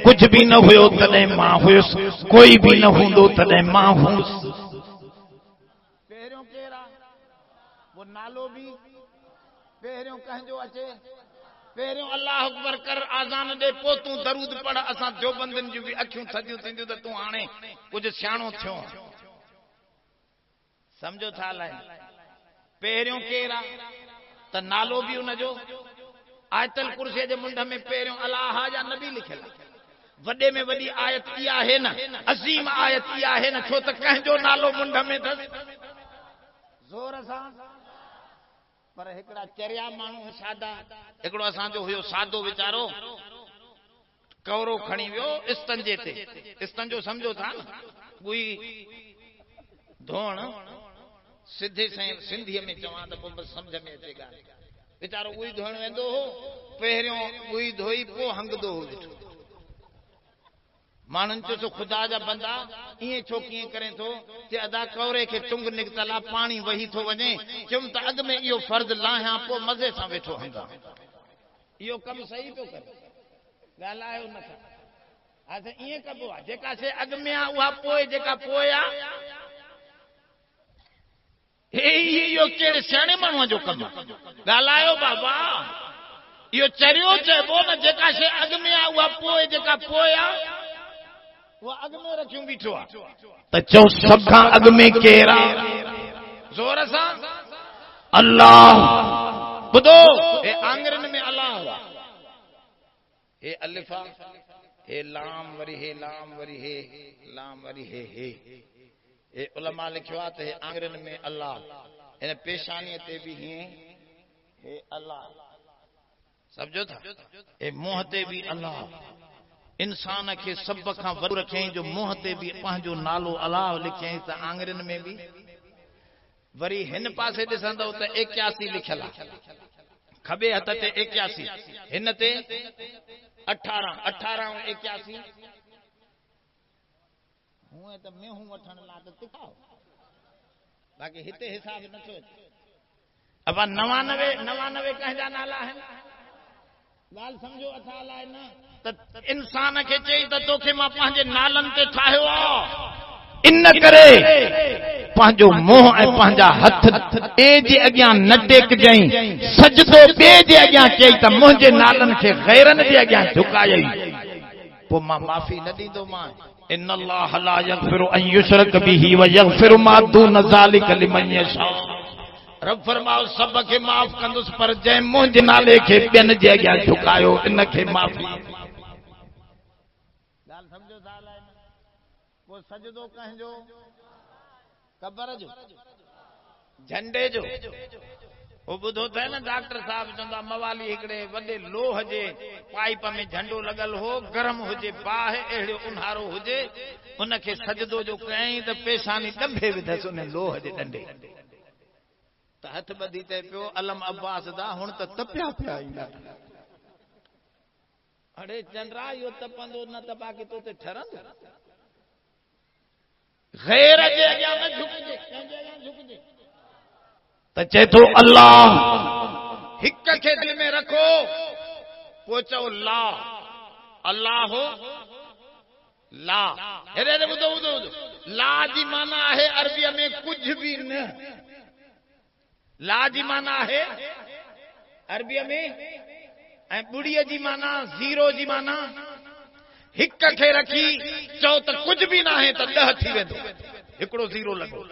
कुछ भी न हुयो तॾहिं मां हुयुसि कोई भी न हूंदो तॾहिं मां हुयुसि पहिरियों केरु आहे वो नालो भी पहिरियों कंहिंजो अचे पहिरियों अल्लाह अकबर कर आज़ान ॾे पोइ तूं दरूद पढ़ असां देवबंदियुनि जूं बि अखियूं थधियूं थींदियूं त तूं हाणे कुझु सियाणो थियो सम्झो था लाइ पहिरियों केरु आहे त नालो बि उनजो आयतल कुर्सीअ जे मुंड में पहिरियों अल्लाह जा नबी लिखियल वॾे में वॾी आयत इहा आहे न अज़ीम आयत इहा आहे न छो त कंहिंजो नालो मुंड में अथसि ज़ोर सां पर हिकिड़ा चरिया माण्हू सादा हिकिड़ो असांजो हुयो सादो वीचारो कवरो खणी वियो इस्तंजे ते इस्तंजो सम्झो था न ॻुई धोण सिधे सिंधीअ में चवां त पोइ सम्झ में अचे ॻाल्हि वीचारो ॻुई धोइण वेंदो हो पहिरियों ॻुई धोई पोइ हंगदो हो ॾिठो माण्हुनि चयो ख़ुदा जा बंदा ईअं छो कीअं करे थो ते अदा कवरे खे टुंग निकितल आहे पाणी वही थो वञे चयुमि त अॻु में इहो फर्ज़ लाहियां पोइ मज़े सां वेठो हंगा इहो कमु सही पियो करे ॻाल्हायो न था हा त ईअं कबो आहे जेका शइ अॻु में आहे उहा पोइ जेका पोइ आहे इहो कहिड़े सियाणे माण्हूअ जो कमु आहे ॻाल्हायो बाबा इहो चरियो चइबो न जेका शइ अॻु में आहे उहा पोइ जेका पोइ आहे वो अग में रखियूं बीठो आहे त चओ सभ खां अॻ में केरु आहे ज़ोर सां अल्लाह ॿुधो हे आंगरनि में अल्लाह हुआ हे अलिफा हे लाम वरी हे लाम वरी हे लाम वरी हे उलमा लिखियो आहे त हे आंगरनि में अल्लाह हिन पेशानीअ ते बि हीअं हे अल्लाह सम्झो था हे मुंहं ते बि अल्लाह इंसान के सब खां वॾो रखियईं जो मुंहं ते बि पंहिंजो नालो अल्लाह लिखियईं त आंगरनि में बि वरी हिन पासे ॾिसंदव त 81 लिखियल आहे खबे हथ ते 81 हिन ते 18 18 ऐं 81 हूअं त मेहूं वठण लाइ त तिखा बाक़ी हिते हिसाब नथो अचे अब 99 कंहिंजा नाला आहिनि ॻाल्हि सम्झो अथा अलाए न त इंसान खे चई त तोखे मां पंहिंजे नालनि ते ठाहियो आहे इन करे पंहिंजो मोह ऐं पंहिंजा हथ ॿिए जे अॻियां न टेकजांइ सजदो ॿिए जे अॻियां चई त मुंहिंजे नालनि खे गैरनि जे अॻियां झुकायई पोइ मां माफ़ी न ॾींदोमांइ इन अल्लाह ला यगफिरु अन युशरक बिही व यगफिरु मा दून ज़ालिक लिमन यशा रब फरमाओ सब के माफ़ कंदुस पर जै मुंहिंजे नाले खे ॿियनि जे अॻियां झुकायो इन खे माफ़ी। ॻाल्हि सम्झो था अलाए को सजदो कंहिंजो कबर जो झंडे जो वो ॿुधो था न डॉक्टर साहब चवंदा मवाली हिकिड़े वॾे लोह जे पाइप में झंडो लॻल हो गरम हुजे बाहि अहिड़ो उन्हारो हुजे उनखे सजदो जो कयईं त पेशानी ॾंभे विधसि उन लोह जे डंडे त हथ ॿधी ते पियो अलम अब्बास दा हुण त तपिया पिया ईंदा अड़े चंद्रा इहो तपंदो न त बाक़ी तो ते ठरंदो गैर जे अॻियां न झुकजे कंहिंजे अॻियां झुकजे त चए थो अल्लाह हिक खे दिल में रखो पोइ चओ ला अल्लाह हो ला हेरे ॿुधो ॿुधो ला जी माना आहे अरबीअ में कुझु बि न ला जी माना आहे अरबीअ में ऐं ॿुड़ीअ जी माना ज़ीरो जी माना हिक खे रखी चओ त कुझु बि न आहे त 10 थी वेंदो हिकिड़ो ज़ीरो लॻो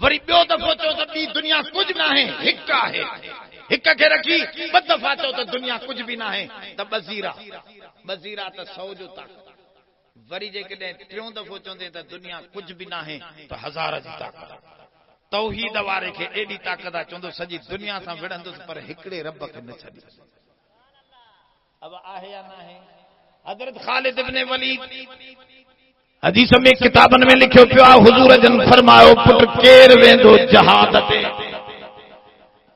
वरी ॿियो दफ़ो चओ त ॿी दुनिया कुझु न आहे हिकु आहे हिक खे रखी 2 दफ़ा चओ त दुनिया कुझु बि न आहे त बज़ीरा बज़ीरा त 100 जो ताक़त वरी जेकॾहिं टियों दफ़ो चवंदे त दुनिया कुझु बि न आहे त 1000 जी ताक़त तौहीद वारे खे एॾी ताक़त आहे चवंदो सॼी दुनिया सां विढ़ंदुसि पर हिकिड़े रब खे न छॾींदुसि अब आहे या न आहे हज़रत ख़ालिद इब्न वलीद हदीस में किताबन में लिखियो पियो आहे हुजूर जन फरमायो पुट केर वेंदो जहाद ते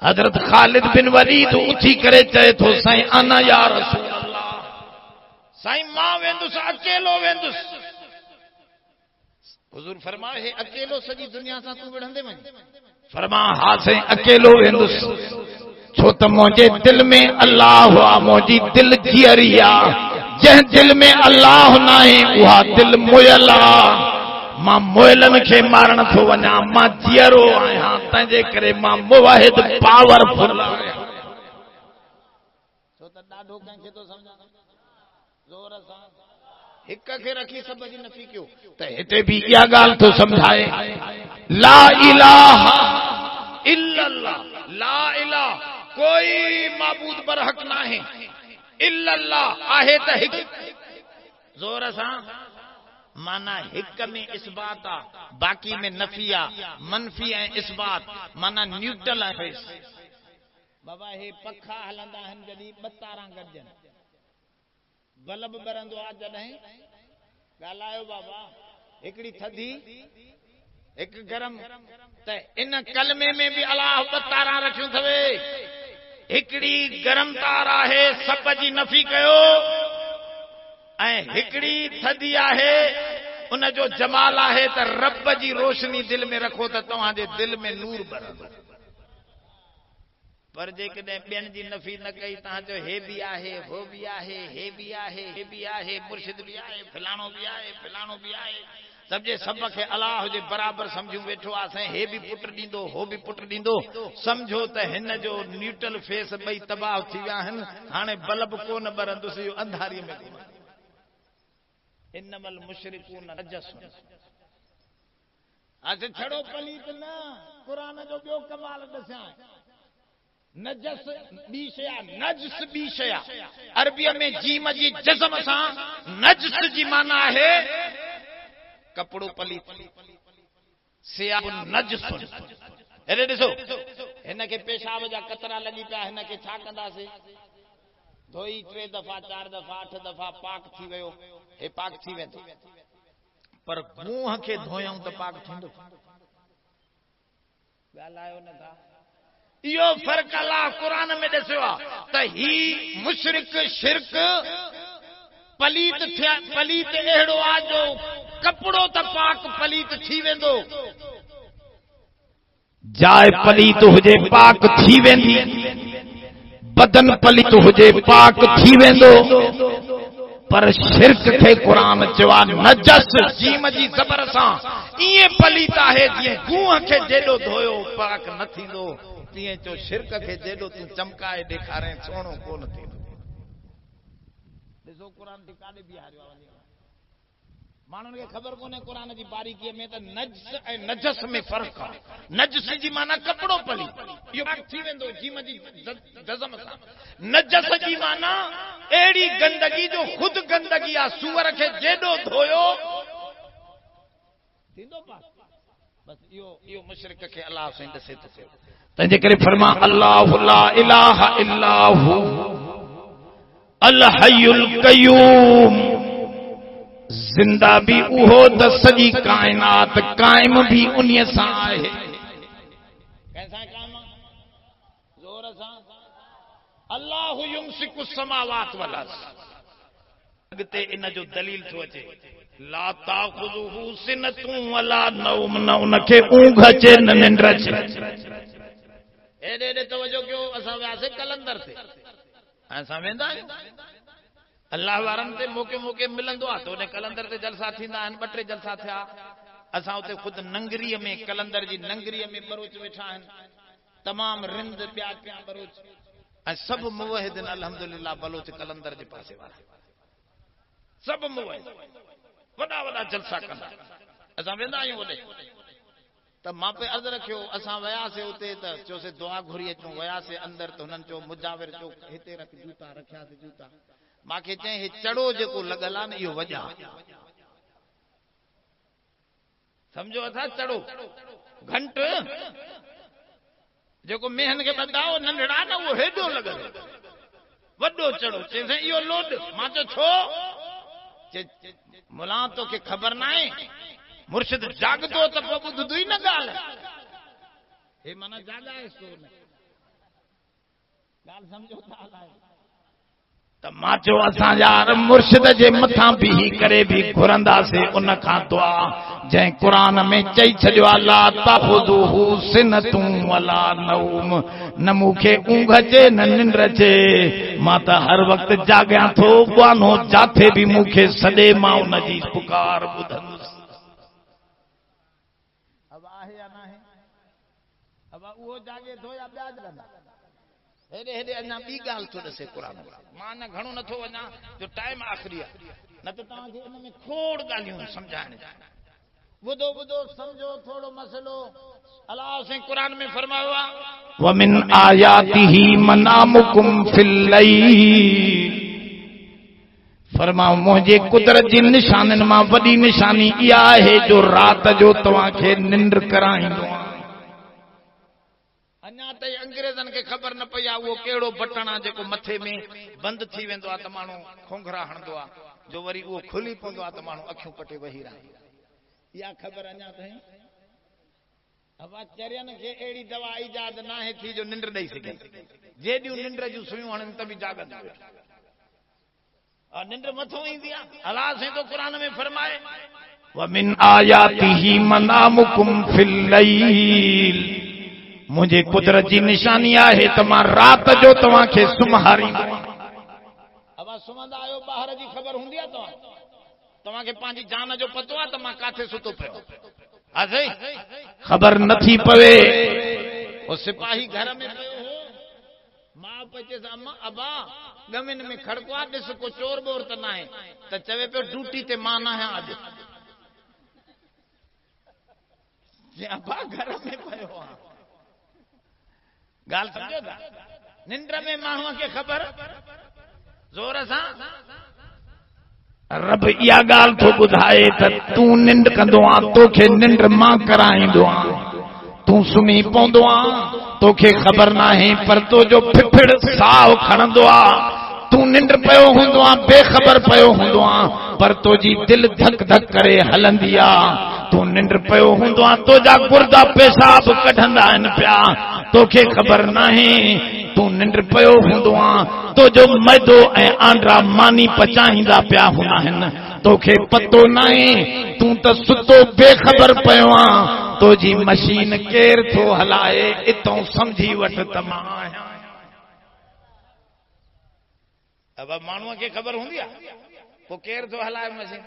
हज़रत ख़ालिद बिन वलीद उथी करे चए थो साईं अना या रसूल अल्लाह साईं मां वेंदुसि अकेलो वेंदुसि हुजूर फरमाए हे अकेलो सॼी दुनिया सां तूं विढ़ंदे वञ फरमा हा साईं अकेलो वेंदुसि छो त मुंहिंजे दिल में अल्लाह आहे मुंहिंजी दिल जीअरी आहे जंहिं दिल में अल्लाह न आहे उहा दिल मुयल आहे मां मुयलनि खे मारण थो वञा मां जीअरो आहियां तंहिंजे करे मां मुवाहिद पावरफुल आहियां छो त ॾाढो कंहिंखे थो सम्झां ज़ोर सां हिक खे रखी सभ जी नफ़ी कयो त हिते बि इहा ॻाल्हि थो सम्झाए ला इलाहा इल्लल्लाह ला इलाहा कोई माबूद बरहक न आहे इल्लल्लाह आहे त हिक ज़ोर सां माना हिक में इस्बात आहे बाक़ी में नफ़ी आहे मनफी ऐं इस्बात माना न्यूट्रल आहे बाबा हे पखा हलंदा आहिनि जॾहिं 2 तारा गॾजनि बल्ब ॿरंदो आहे जॾहिं ॻाल्हायो बाबा हिकिड़ी थधी हिकु गरम त इन कलमे में बि अलाह 2 तारा रखियूं अथव हिकिड़ी गरम तार आहे सभ जी नफ़ी कयो ऐं हिकिड़ी थधी आहे उन जो जमाल आहे त रब जी रोशनी दिल में रखो त तव्हांजे दिल में नूर ॿरंदो पर जेकॾहिं ॿियनि जी नफ़ी न कई तव्हां चओ हे बि आहे हो बि आहे हे बि आहे हे बि आहे मुर्शिद बि आहे फलाणो बि आहे फलाणो बि आहे समझे सब खे अलाह जे बराबर समझूं वेठो आहे हे बि पुट ॾींदो हो बि पुट ॾींदो समझो त हिन जो न्यूट्रल फेस ॿई तबाह थी विया आहिनि हाणे बल्ब कोन ॿरंदुसि इहो अंधारीअ में इन्नमल मुशरिकून नजसून अच्छा छड़ो पलीत न क़ुरान जो ॿियो कमाल ॾसां नजस ॿी शइ नजस ॿी शइ अरबीअ में जीम जी जज़म सां नजस जी माना आहे कपड़ो पलीत सियाब नजसुन हेॾे ॾिसो हिन खे पेशाब जा कतरा लॻी पिया हिन खे छा कंदासीं धोई 3 दफ़ा 4 दफ़ा 8 दफ़ा पाक थी वियो हे पाक थी वेंदो पर मुंहं खे धोयूं त पाक थींदो ॻाल्हायो नथा इहो फ़र्क़ु अलाह क़ुरान में ॾसियो आहे त ही मुशरिक शिरक पलीत अहिड़ो आहे जो कपड़ो त पाक पलीत थी वेंदो जाइ पलीत हुजे पाक थी वेंदी बदन पलीत हुजे पाक थी वेंदो पर शिरक खे क़ुरान चयो आहे नजस जीम जी ज़बर सां ईअं पलीत आहे जीअं गूह खे जेॾो धोयो पाक न थींदो तीअं चो शिरक खे जेॾो तूं चमकाए ॾेखारे सुहिणो कोन थींदो ॾिसो क़ुरान ते काॾे बीहारियो आहे माण्हुनि खे ख़बर कोन्हे क़ुरान जी बारीकीअ में त नज्स ऐं नजस में फ़र्क़ आहे। नजस जी माना कपिड़ो पली, इहो थी वेंदो जीम जी जज़म सां। नजस जी माना अहिड़ी गंदगी जो ख़ुदि गंदगी आहे, सूअर खे जेॾो धोयो थींदो पास। बस इहो मुशरिक खे अलाह साईं ॾसे थो पियो। तंहिंजे करे फरमा अल्लाहु ला इलाहा इल्ला हू अल हय्युल क़य्यूम। जिंदा भी उहो त सॼी काइनात काइम भी उन्हीअ सां आहे। कैसा काम जोर सां अल्लाहु युमसिकु समावात वल अर्ज़। अॻिते इन जो दलील थो अचे ला ताख़ुज़ुहु सिनतुन वला नौम। न उनखे ऊंघ अचे न निंड अचे। एॾे तवजो कयो। असां वियासीं कलंदर ते, असां वेंदा आहियूं अल्लाह वारनि ते मौके मिलंदो आहे त उन कलंदर ते जलसा थींदा आहिनि। 2-3 जलसा थिया। असां उते ख़ुदि नंगरीअ में, कलंदर जी नंगरीअ में बरोच वेठा आहिनि। तमामु रिंद ॿिया पिया बरोच ऐं सभु मुवहिदीन अल्हम्दुलिल्लाह बलोच कलंदर जे पासे वारा सभु मुवहिद वॾा जलसा कंदा। असां वेंदा आहियूं ओॾे त मां पे अर्ज़ु रखियो। असां वियासीं उते त चयोसीं दुआ घुरी अचूं। वियासीं अंदरि त हुननि चयो मुजाविर चयो हिते रख जूता। रखियासीं जूता। मांखे चई हे चढ़ो जेको लॻल आहे न इहो वॼा। सम्झो अथा चढ़ो घंट जेको मेहन खे ॿधाओ नंढड़ा न उहो हेॾो लॻल वॾो चढ़ो। चईं इहो लोड। मां चयो छो? मुला तोखे ख़बर न आहे मुर्शिद जागदो त पोइ ॿुधंदो ई न ॻाल्हि। हे माना जाॻाएसि थो न ॻाल्हि सम्झो था हलाए। त मां चयो असां यार मुर्शिद जे मथां बीही करे बि घुरंदासीं उन खां दुआ जंहिं क़ुरान में चई छॾियो आहे ला ताख़ुज़ुहु सिनतुन वला नौम। न मूंखे ऊंघ अचे न निंड अचे। मां त हर वक़्तु जाॻियां थो ॿुआनो जाथे बि मूंखे सॾे मां उन जी पुकार ॿुधंदुसि। अब आहे या न आहे? अब उहो जाॻे थो या ॿिया जॻंदा? हेॾे अञा ॿी ॻाल्हि थो ॾसे क़ुरान। मां न घणो नथो वञा जो टाइम आख़िरी आहे, न त तव्हांखे इन में खोड़ ॻाल्हियूं सम्झाइण। ॿुधो सम्झो थोरो मसइलो। अलाह साईं क़ुरान में फरमायो आहे वमिन आयातिही मनामुकुम फिल लैल। फरमाओ मुंहिंजे कुदरत जी निशाननि मां वॾी निशानी इहा आहे जो राति जो तव्हांखे निंड कराईंदो आहे। अञा ताईं अंग्रेज़नि खे ख़बर न पई आहे उहो कहिड़ो बटण आहे जेको मथे में बंदि थी वेंदो आहे त माण्हू खोंघरा हणंदो आहे, जो वरी उहो खुली पवंदो आहे त माण्हू अखियूं पटे वेही रहे। इहा ख़बर अञा ताईं हवा चरियनि खे अहिड़ी दवा ईजाद न आहे थी जो निंड ॾेई सघे। जेॾियूं निंड जूं सुयूं हणनि त बि जाॻंदा और निंड मथो ईंदी आहे। अलाह साईं तो क़ुरान में फरमाए वमिन आयातिही मनामुकुम फिल लैल। मुंहिंजे कुदरत जी निशानी आहे त मां राति जो तव्हांखे सुम्हारींदो आहियां। अब सुम्हंदा आहियो ॿाहिरि जी ख़बर हूंदी आहे तव्हांखे पंहिंजी जान जो पतो आहे त मां काथे सुतो पियो आहे। ख़बर नथी पवे। वो सिपाही घर में पियो हो, मां पचे अम्मा अबा गमिन में खड़को आहे ॾिस को चोर बोर त न आहे त चवे पियो ड्यूटी ते मां न आहियां अॼु। अबा घर में पियो आहे। ॻाल्हि सम्झो था? निंड में माण्हूअ खे ख़बर ज़ोर सां रब इहा ॻाल्हि थो ॿुधाए त तूं निंड कंदो आहे तोखे निंड मां कराईंदो आहियां। तूं सुम्ही पवंदो आहे तोखे ख़बर न आहे पर तुंहिंजो फिफिड़ साहु खणंदो आहे। तूं निंड पियो हूंदो आहे बेख़बर पियो हूंदो आहे पर तुंहिंजी दिलि धक धक करे हलंदी आहे। तूं निंड पियो हूंदो आहे तुंहिंजा गुर्दा पेशाब कढंदा आहिनि पिया तोखे ख़बर न आहे। तूं निंड पियो हूंदो आहे तुंहिंजो मैदो ऐं आंड्रा मानी पचाईंदा पिया हूंदा आहिनि तोखे पतो न आहे। तूं त सुतो बेख़बर पियो आहे तुंहिंजी मशीन केरु थो हलाए इतों समझी वठ त मां आहियां। अब माण्हूअ खे ख़बर हूंदी आहे पोइ केरु थो हलाए मशीन?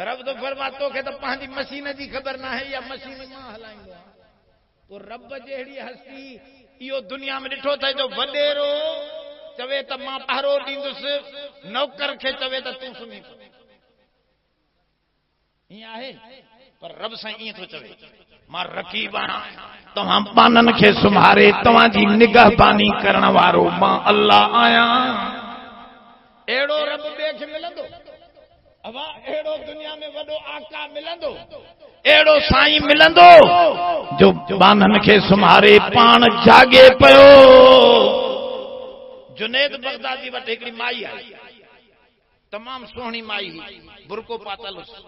रब तो फरमा तोखे त पंहिंजी मशीन जी ख़बर न आहे या मशीन मां हलाईंदो आहे। पोइ रब जहिड़ी हस्ती इहो दुनिया में ॾिठो अथई जो वॾेरो चवे त मां पहरो ॾींदुसि, नौकर खे चवे त तूं सुम्ही पओ। ईअं आहे पर रब सां ईअं थो चवे मां रकीब आहियां तव्हां पाननि खे सुम्हारे तव्हांजी निगहबानी करण वारो मां अल्लाह आहियां। अहिड़ो रब ॿिए खे मिलंदो? अवा अहिड़ो दुनिया में वॾो आका मिलंदो? अहिड़ो साईं मिलंदो जो पाननि खे सुम्हारे पाण जागे पियो? जुनेद बगदादी वटि हिकिड़ी माई आई, तमाम सुहिणी माई हुई, बुरको पातल हुअसि।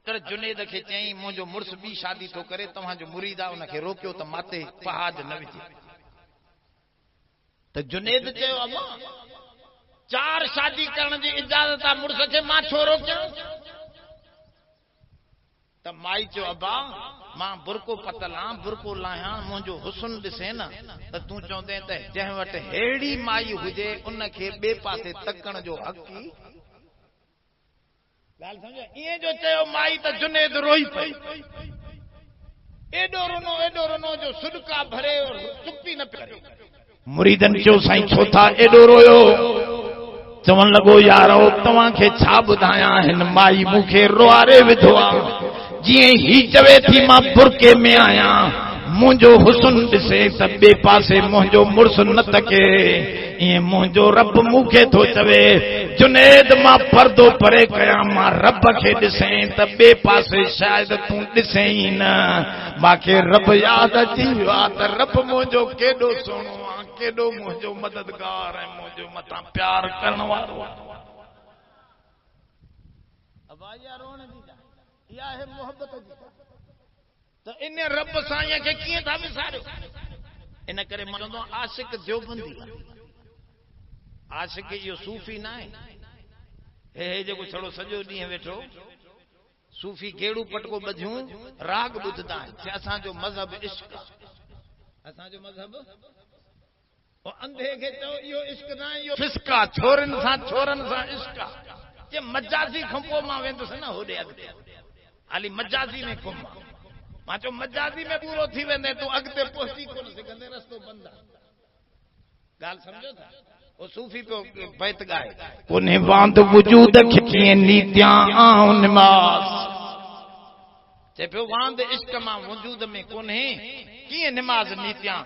तर जुनेद खे चयईं मुंहिंजो मुड़ुस ॿी शादी थो करे, तव्हांजो मुरीद आहे, उनखे रोकियो त माते पहाज न विझे। त जुनेद चयो अम्मा 4 शादी करण जी इजाज़त आहे मुड़ुस खे, मां छो रोकियां? त माई चयो अब्बा मां बुरको पतल आं, बुरको लाहियां, मुंहिंजो हुस्न ॾिसे न त तूं चवंदे त जंहिं वटि अहिड़ी माई हुजे उनखे ॿिए पासे तकण जो हक़ ई। ॻाल्हि सम्झो? ईअं जो चयो माई त जुनेद रोई पई, एॾो रुनो जो सुॾका भरे चुप्पी न करे। मुरीदनि चयो साईं छो था एॾो रोयो? चवण लॻो यारो तव्हांखे छा ॿुधायां, हिन माई मूंखे रोआरे विधो आहे। जीअं ही चवे थी मां बुरके में आहियां, मुंहिंजो हुस्न ॾिसे त ॿिए पासे मुंहिंजो मुड़ुस न तके, ईअं मुंहिंजो रब मूंखे थो चवे जुनेद मां पर्दो परे कयां, मां रब खे ॾिसें त ॿिए पासे शायदि तूं ॾिसें ई न। मूंखे रब यादि अची वियो आहे त रब मुंहिंजो केॾो सुहिणो आहे, केॾो मुंहिंजो मददगार ऐं मुंहिंजो मथां प्यार करण वारो आहे। इहा आहे मोहब्बत जी। त इन रब साईं खे कीअं था विसारियो? इन करे मां चवंदो आशिक देवबंदी आहे, आशिक इहो सूफ़ी न आहे। हे जेको छड़ो सॼो ॾींहुं वेठो सूफ़ी गेड़ू पटको ॿधियूं राग ॿुधंदा आहिनि। असांजो मज़हब इश्क आहे, असांजो मज़हब अंधे खे चओ इहो इश्क न आहे, इहो फिस्क आहे, छोरनि सां इश्क आहे। जे मजाज़ी खां पोइ मां वेंदुसि न होॾे अॻिते, हाली मजाज़ी में घुम। मां चयो मजाज़ी में पूरो थी वेंदे तूं अॻिते पहुची कोन सघंदे, रस्तो बंदि आहे। ॻाल्हि सम्झो था? वो सूफ़ी पियो बैत ॻाए, कोन्हे वांद वजूद खे कीअं नीतियां आऊं निमाज़। चए पियो वांद इश्क मां वजूद में कोन्हे, कीअं निमाज़ नीतियां।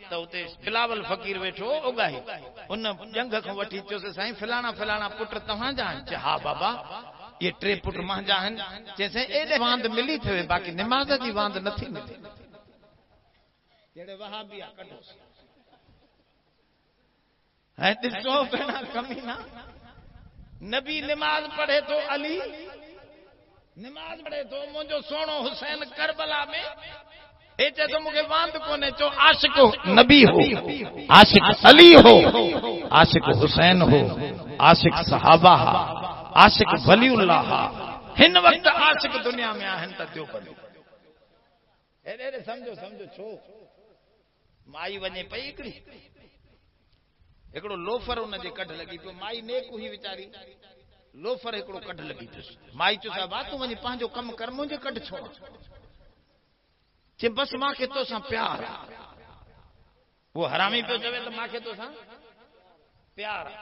त उते बिलावल फ़कीर वेठो उगाही, उन जंग खां वठी चयोसि साईं फलाणा फलाणा पुट तव्हांजा आहिनि? चए हा बाबा ये 3 पुट मुंहिंजा आहिनि। चइसि एॾे वांद मिली थिए बाक़ी निमाज़ जी वांद नथी मिले। जहिड़े वहाबी आहे कढोसि। ऐं ॾिसो भेणा कमीना, नबी निमाज़ पढ़े थो, अली निमाज़ पढ़े थो, मुंहिंजो सुहिणो हुसैन करबला में। हे चए थो मूंखे वांद कोन्हे। चो आशिक नबी हो, आशिक अली हो, आशिक हुसैन हो, आशिक सहाबा हा, आशिक वलीउल्लाह हा। हिन वक़्तु आशिक दुनिया में आहिनि त थियो पड़े। हेॾे सम्झो छो माई वञे पई हिकिड़ो लोफर हुनजे कढ लॻी पियो। माई नेक हुई वीचारी, लोफर हिकिड़ो कढ लॻी पियुसि। माई चयो साहिबु तूं वञी पंहिंजो कमु कर, मुंहिंजे कढ छोड़। चए बसि मूंखे तोसां प्यार आहे। वो हरामी पियो चवे त मूंखे तोसां प्यार आहे।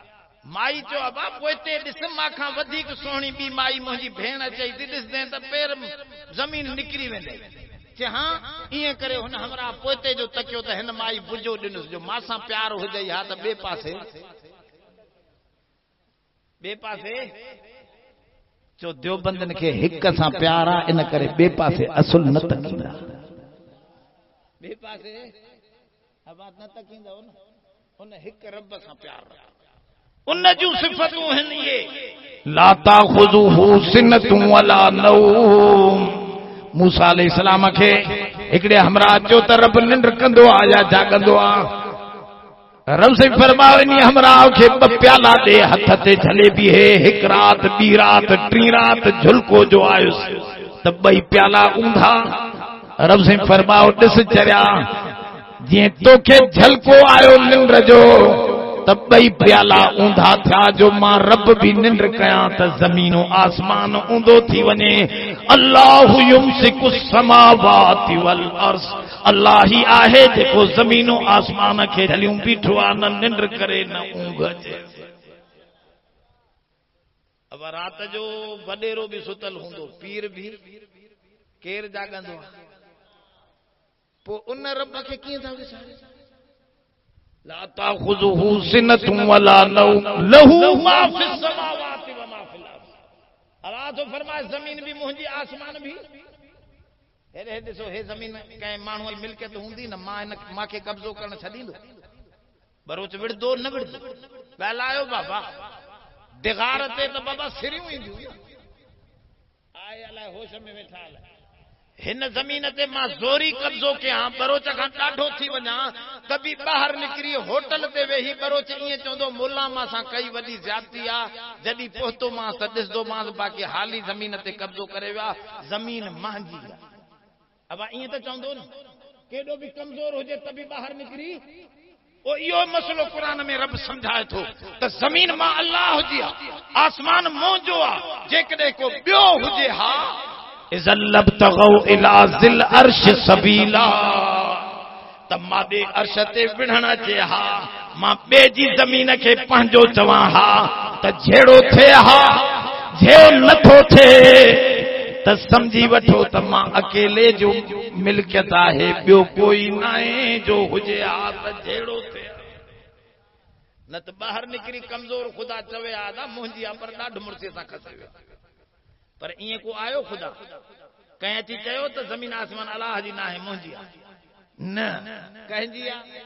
माई चयो अबा पोइते ॾिस मां वधीक सुहिणी ॿी माई मुंहिंजी भेण चई थी, ॾिसदे त पेर ज़मीन निकिरी वेंदे। चए हा ईअं करे हुन हमरा पोइते जो तकियो त हिन माई बुझो ॾिनुसि जो मासां प्यार हुजे हा त ॿिए पासे चो देवबंदन खे हिक सां प्यार आहे, इन करे ॿिए पासे असुल न तकींदा। ॿिए पासे अबा न तकींदव न, हुन हिक रब सां प्यार रखो। उन जूं सिफ़तूं आहिनि इहे ला ताख़ुज़ुहु सिनतुन वला नौम। मूसा अलैहिस्सलाम खे हिकिड़े हमरा चयो त रब निंड कंदो आहे या जागंदो आहे? रब से फरमायो नी हमरा खे 2 प्याला दे हथ ते जलेबी है, हिक रात ॿी रात टी रात झुलको जो आयुसि त 2 प्याला ऊंधा। रब से फरमायो ॾिस चरिया जीअं तोखे झलको आयो निंड जो त 2 प्याला ऊंधा थिया जो मां रब भी निंड कयां त ज़मीनो आसमान ऊंधो थी वञे। अल्लाहु युमसिकु समावाति वल अर्ज़, अल्लाह ही आहे जेको ज़मीनो आसमान खे झलियूं बीठो आहे, न निंड करे न ऊंघ अचे। अब रात जो वडेरो भी सुतल हूंदो, पीर भी केर जागंदो, पो उन रब खे कीअं था विसारे? ला ताखुज़ुहु सिनतुन वला नौम लहू मा फिस समावाति व मा फिल अर्ज़। अल्लाह तो फरमाए जमीन भी मुंहिंजी, आसमान भी। हेॾे ॾिसो, हे जमीन कंहिं माण्हू जी मिल्कियत हूंदी न, मां खे कब्ज़ो करण छॾींदो? बरोच विड़दो न विड़दो? ॻाल्हायो बाबा, दिगार ते त बाबा सिरियूं ईंदियूं। आए अलाए होश में वेठा अलाए। हिन ज़मीन ते मां ज़ोरी कब्ज़ो कयां, बरोच खां ॾाढो थी वञा, त बि ॿाहिरि निकिरी होटल ते वेही बरोच ईअं चवंदो मोला मां सां कई वॾी ज़्यादती आहे, जॾहिं पहुतो मां त ॾिसंदो मां बाक़ी हाली ज़मीन ते कब्ज़ो करे विया, ज़मीन मुंहिंजी आहे। अब ईअं त चवंदो न, केॾो बि कमज़ोर हुजे त बि ॿाहिरि निकिरी। इहो मसलो क़ुरान में रब समझाए थो त ज़मीन मां अल्लाह जी आहे, आसमान मुंहिंजो आहे। जेकॾहिं को ॿियो हुजे हा इज़ल्लब तगौ इला ज़िल अर्श सबीला, त माॾे अर्श ते विढ़ण अचे हा, मां ॿिए जी ज़मीन खे पंहिंजो चवां हा, त जहिड़ो थिए हा, जहिड़ो नथो थिए त समझी वठो त मां अकेले जो मिल्कियत आहे, ॿियो कोई न आहे जो हुजे हा त जहिड़ो थिए। न त ॿाहिरि निकिरी कमज़ोर ख़ुदा चवे हा न मुंहिंजी आहे, पर ॾाढो मुर्से सां खसे वियो। पर ईअं को आयो ख़ुदा कंहिं अची चयो त ज़मीन आसमान अलाह जी न आहे, मुंहिंजी आहे? न, कंहिंजी आहे।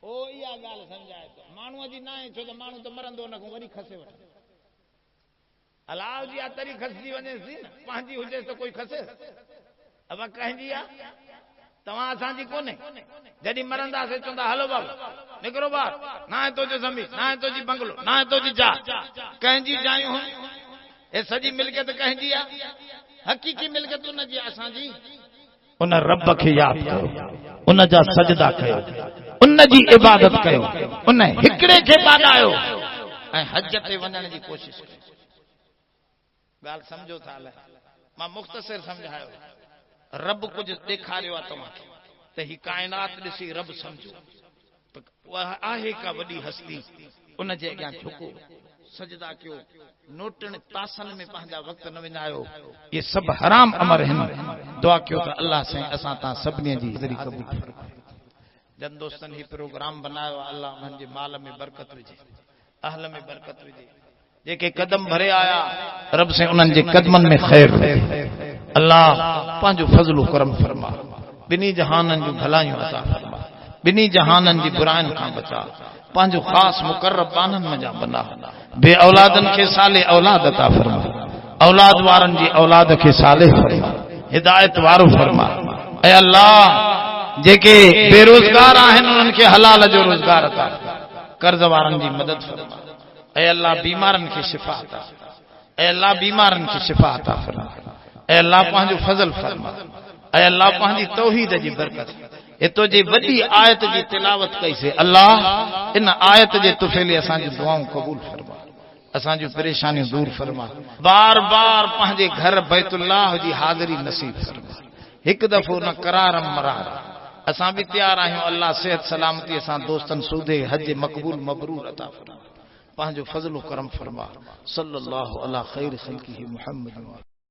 ओ इहा ॻाल्हि सम्झाए थो, माण्हूअ जी न आहे, छो त माण्हू त मरंदो न को वरी खसे वठे। अलाह जी आहे तरी खसिजी वञेसि न, पंहिंजी हुजे त कोई खसे? अब कंहिंजी आहे, तव्हां असांजी कोन्हे। जॾहिं मरंदासीं चवंदा हलो बाबा निकिरो ॿाहिरि, न आहे तुंहिंजो ज़मीन, न आहे तुंहिंजी बंगलो, न आहे तुंहिंजी जा, कंहिंजी जायूं? हे सॼी मिल्कियत कंहिंजी आहे? हक़ीक़ी मिल्कियत उन जी, असांजी। उन रब खे यादि कयो, उन जा सजदा कयो, उन जी इबादत कयो, उन हिकिड़े खे बाॾायो ऐं हज ते वञण जी कोशिशि कयो। ॻाल्हि सम्झो था? मां मुख़्तसिर सम्झायो। रब कुझु ॾेखारियो आहे तव्हांखे त ही काइनात ॾिसी रब सम्झो त उहा आहे का वॾी हस्ती, उन जे अॻियां झुको, सजदा कयो, नोटण तासन में पंहिंजा वक़्त न विञायो। ये सभु हराम अमर आहिनि। दुआ कयो त अल्लाह साईं असां तव्हां सभिनी जी हाज़िरी क़बूल करे। जन दोस्तनि ही प्रोग्राम बनायो, अल्लाह उन्हनि जे माल में बरकत विझे, अहल में बरकत विझे। जेके कदम भरे आया रब से उन्हनि जे कदमनि में ख़ैर अल्लाह पंहिंजो फज़ल करम फरमा, ॿिन्ही जहाननि जूं भलायूं अता फरमा, ॿिन्ही जहाननि जी बुराइनि खां बचा, पंहिंजो ख़ासि मुक़र्रब बाननि में जा बना, बे औलादनि खे साले औलाद अता फरमा, औलाद वारनि जी औलाद खे साले फरमा, हिदायत वारो फरमा। ऐ अल्लाह जेके बेरोज़गार आहिनि उन्हनि खे हलाल जो रोज़गार अता, कर्ज़ वारनि जी मदद फरमा। ऐ अल्लाह बीमारनि खे शिफ़ा अता, ऐ अल्लाह बीमारनि खे शिफ़ा अता फरमा। ऐ अल्लाह पंहिंजो फज़ल फरमा। ऐ अल्लाह पंहिंजी तौहीद जी बरकत, एतो जी वॾी आयत जी तिलावत कईसे अल्लाह, इन आयत जे तुफ़ैले असांजी दुआऊं क़बूल फरमा, असांजी परेशानियूं दूर फरमा। बार बार पंहिंजे घर बैतुल्लाह जी हाज़िरी नसीब फरमा। हिकु दफ़ो न करार मरार असां बि तैयार आहियूं। अल्लाह सेहत सलामती असां दोस्तनि सूदे हज मक़बूल मबरूर अता फरमा, पंहिंजो फज़ल करम फरमा। सल्लल्लाहु अला ख़ैर ख़ल्क़िही मुहम्मद।